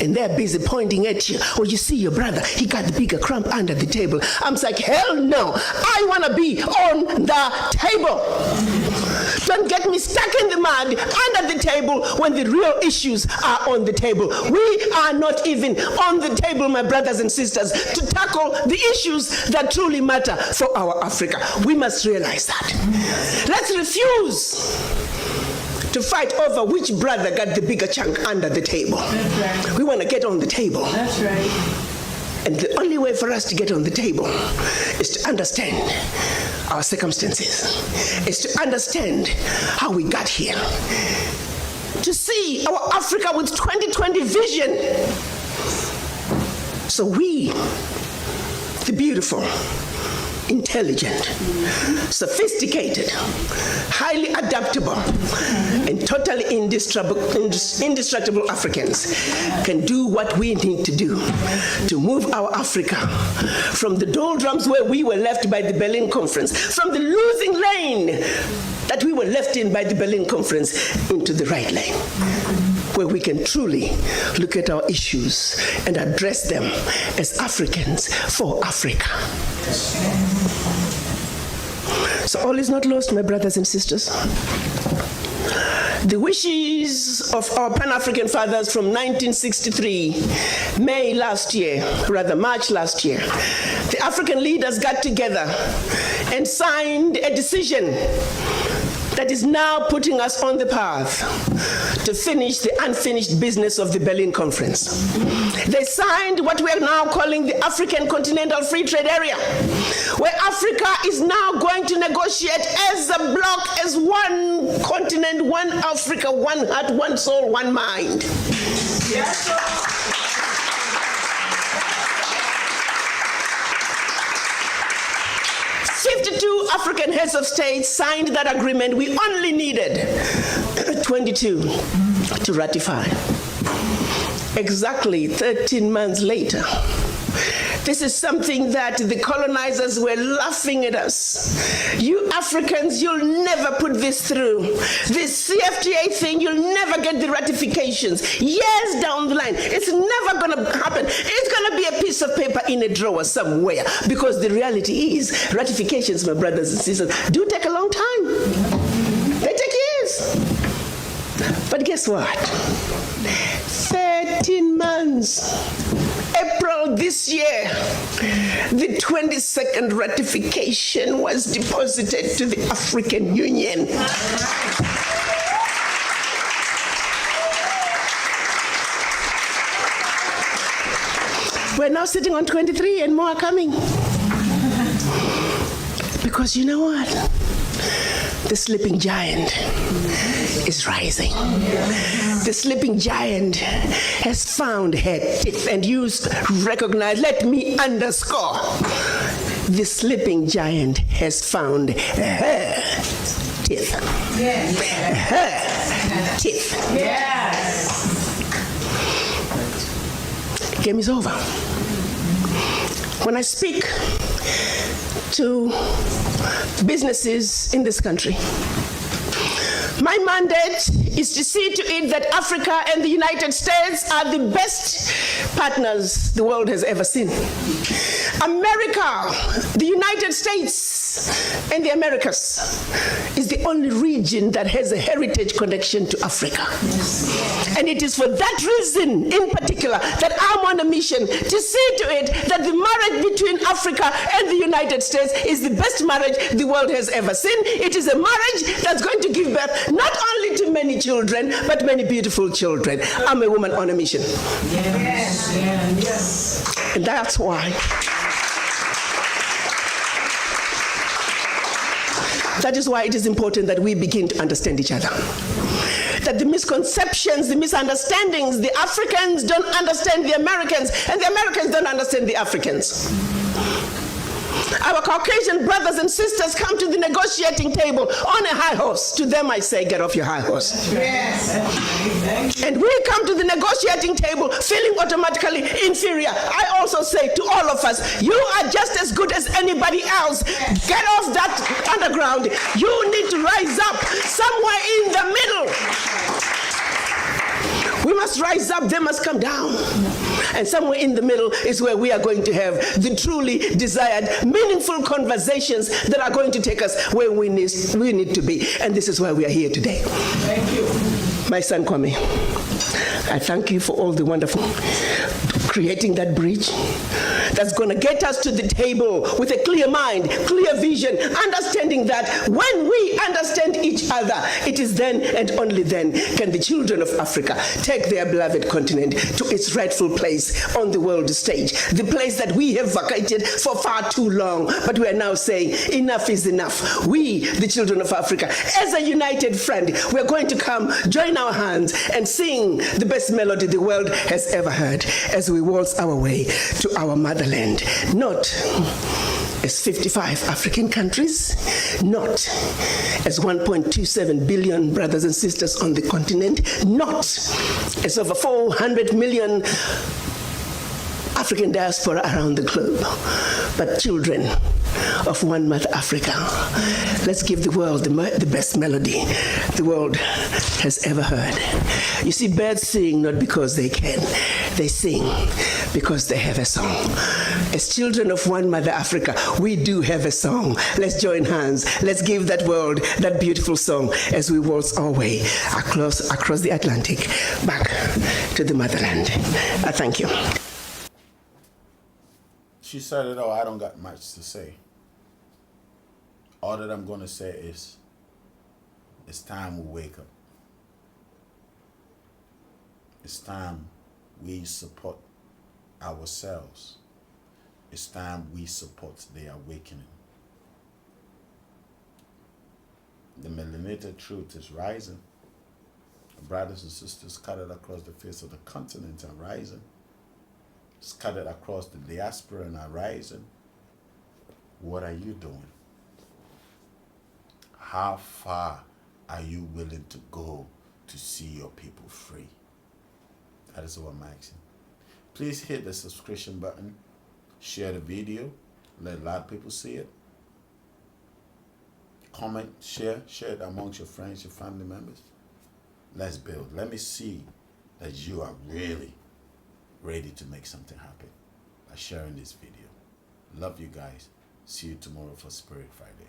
And they're busy pointing at you. Oh, you see your brother, he got the bigger crumb under the table. I'm like, hell no, I want to be on the table. Don't get me stuck in the mud under the table when the real issues are on the table. We are not even on the table, my brothers and sisters, to tackle the issues that truly matter for our Africa. We must realize that. Let's refuse to fight over which brother got the bigger chunk under the table. That's right. We want to get on the table. That's right. And the only way for us to get on the table is to understand our circumstances, is to understand how we got here, to see our Africa with 2020 vision. So we, the beautiful, intelligent, sophisticated, highly adaptable, and totally indestructible Africans can do what we need to do to move our Africa from the doldrums where we were left by the Berlin Conference, from the losing lane that we were left in by the Berlin Conference, into the right lane, where we can truly look at our issues and address them as Africans for Africa. So all is not lost, my brothers and sisters. The wishes of our Pan-African fathers from 1963, March last year, the African leaders got together and signed a decision that that is now putting us on the path to finish the unfinished business of the Berlin Conference. They signed what we are now calling the African Continental Free Trade Area, where Africa is now going to negotiate as a bloc, as one continent, one Africa, one heart, one soul, one mind. Yes, sir. 52 African heads of state signed that agreement. We only needed 22 to ratify. Exactly 13 months later, this is something that the colonizers were laughing at us. You Africans, you'll never put this through. This CFTA thing, you'll never get the ratifications. Years down the line, it's never going to happen. It's going to be a piece of paper in a drawer somewhere, because the reality is ratifications, my brothers and sisters, do take a long time. They take years. But guess what? 13 months. April this year, the 22nd ratification was deposited to the African Union. We're now sitting on 23 and more are coming. Because you know what? The sleeping giant is rising. The sleeping giant has found her teeth, and you recognize, let me underscore, the sleeping giant has found her teeth. Yes. Her teeth. Yes. The game is over. When I speak to businesses in this country, my mandate is to see to it that Africa and the United States are the best partners the world has ever seen. America, the United States, and the Americas is the only region that has a heritage connection to Africa. And it is for that reason, in particular, that I'm on a mission to see to it that the marriage between Africa and the United States is the best marriage the world has ever seen. It is a marriage that's going to give birth not only to many children, but many beautiful children. I'm a woman on a mission. Yes. Yes. And that's why. That is why it is important that we begin to understand each other. That the misconceptions, the misunderstandings, the Africans don't understand the Americans, and the Americans don't understand the Africans. Our Caucasian brothers and sisters come to the negotiating table on a high horse. To them I say, get off your high horse. Yes. And we come to the negotiating table feeling automatically inferior. I also say to all of us, you are just as good as anybody else. Get off that underground. You need to rise up somewhere in the middle. We must rise up, they must come down. And somewhere in the middle is where we are going to have the truly desired, meaningful conversations that are going to take us where we need to be. And this is why we are here today. Thank you. My son Kwame, I thank you for all the wonderful creating that bridge that's going to get us to the table with a clear mind, clear vision, understanding that when we understand each other, it is then and only then can the children of Africa take their beloved continent to its rightful place on the world stage, the place that we have vacated for far too long. But we are now saying enough is enough. We, the children of Africa, as a united front, we're going to come, join our hands, and sing the best melody the world has ever heard as we waltz our way to our motherland, not as 55 African countries, not as 1.27 billion brothers and sisters on the continent, not as over 400 million African diaspora around the globe, but children of one mother Africa. Let's give the world the best melody the world has ever heard. You see, birds sing not because they can, they sing because they have a song. As children of one mother Africa, we do have a song. Let's join hands. Let's give that world that beautiful song as we waltz our way across the Atlantic back to the motherland. I thank you. She said it all. I don't got much to say. All that I'm going to say is It's time we wake up. It's time we support ourselves. It's time we support the awakening. The melanated truth is rising. Brothers and sisters scattered across the face of the continent are rising. Scattered across the diaspora and are rising. What are you doing? How far are you willing to go to see your people free? That is what I'm asking. Please hit the subscription button. Share the video. Let a lot of people see it. Comment, share it amongst your friends, your family members. Let's build. Let me see that you are really ready to make something happen by sharing this video. Love you guys. See you tomorrow for Spirit Friday.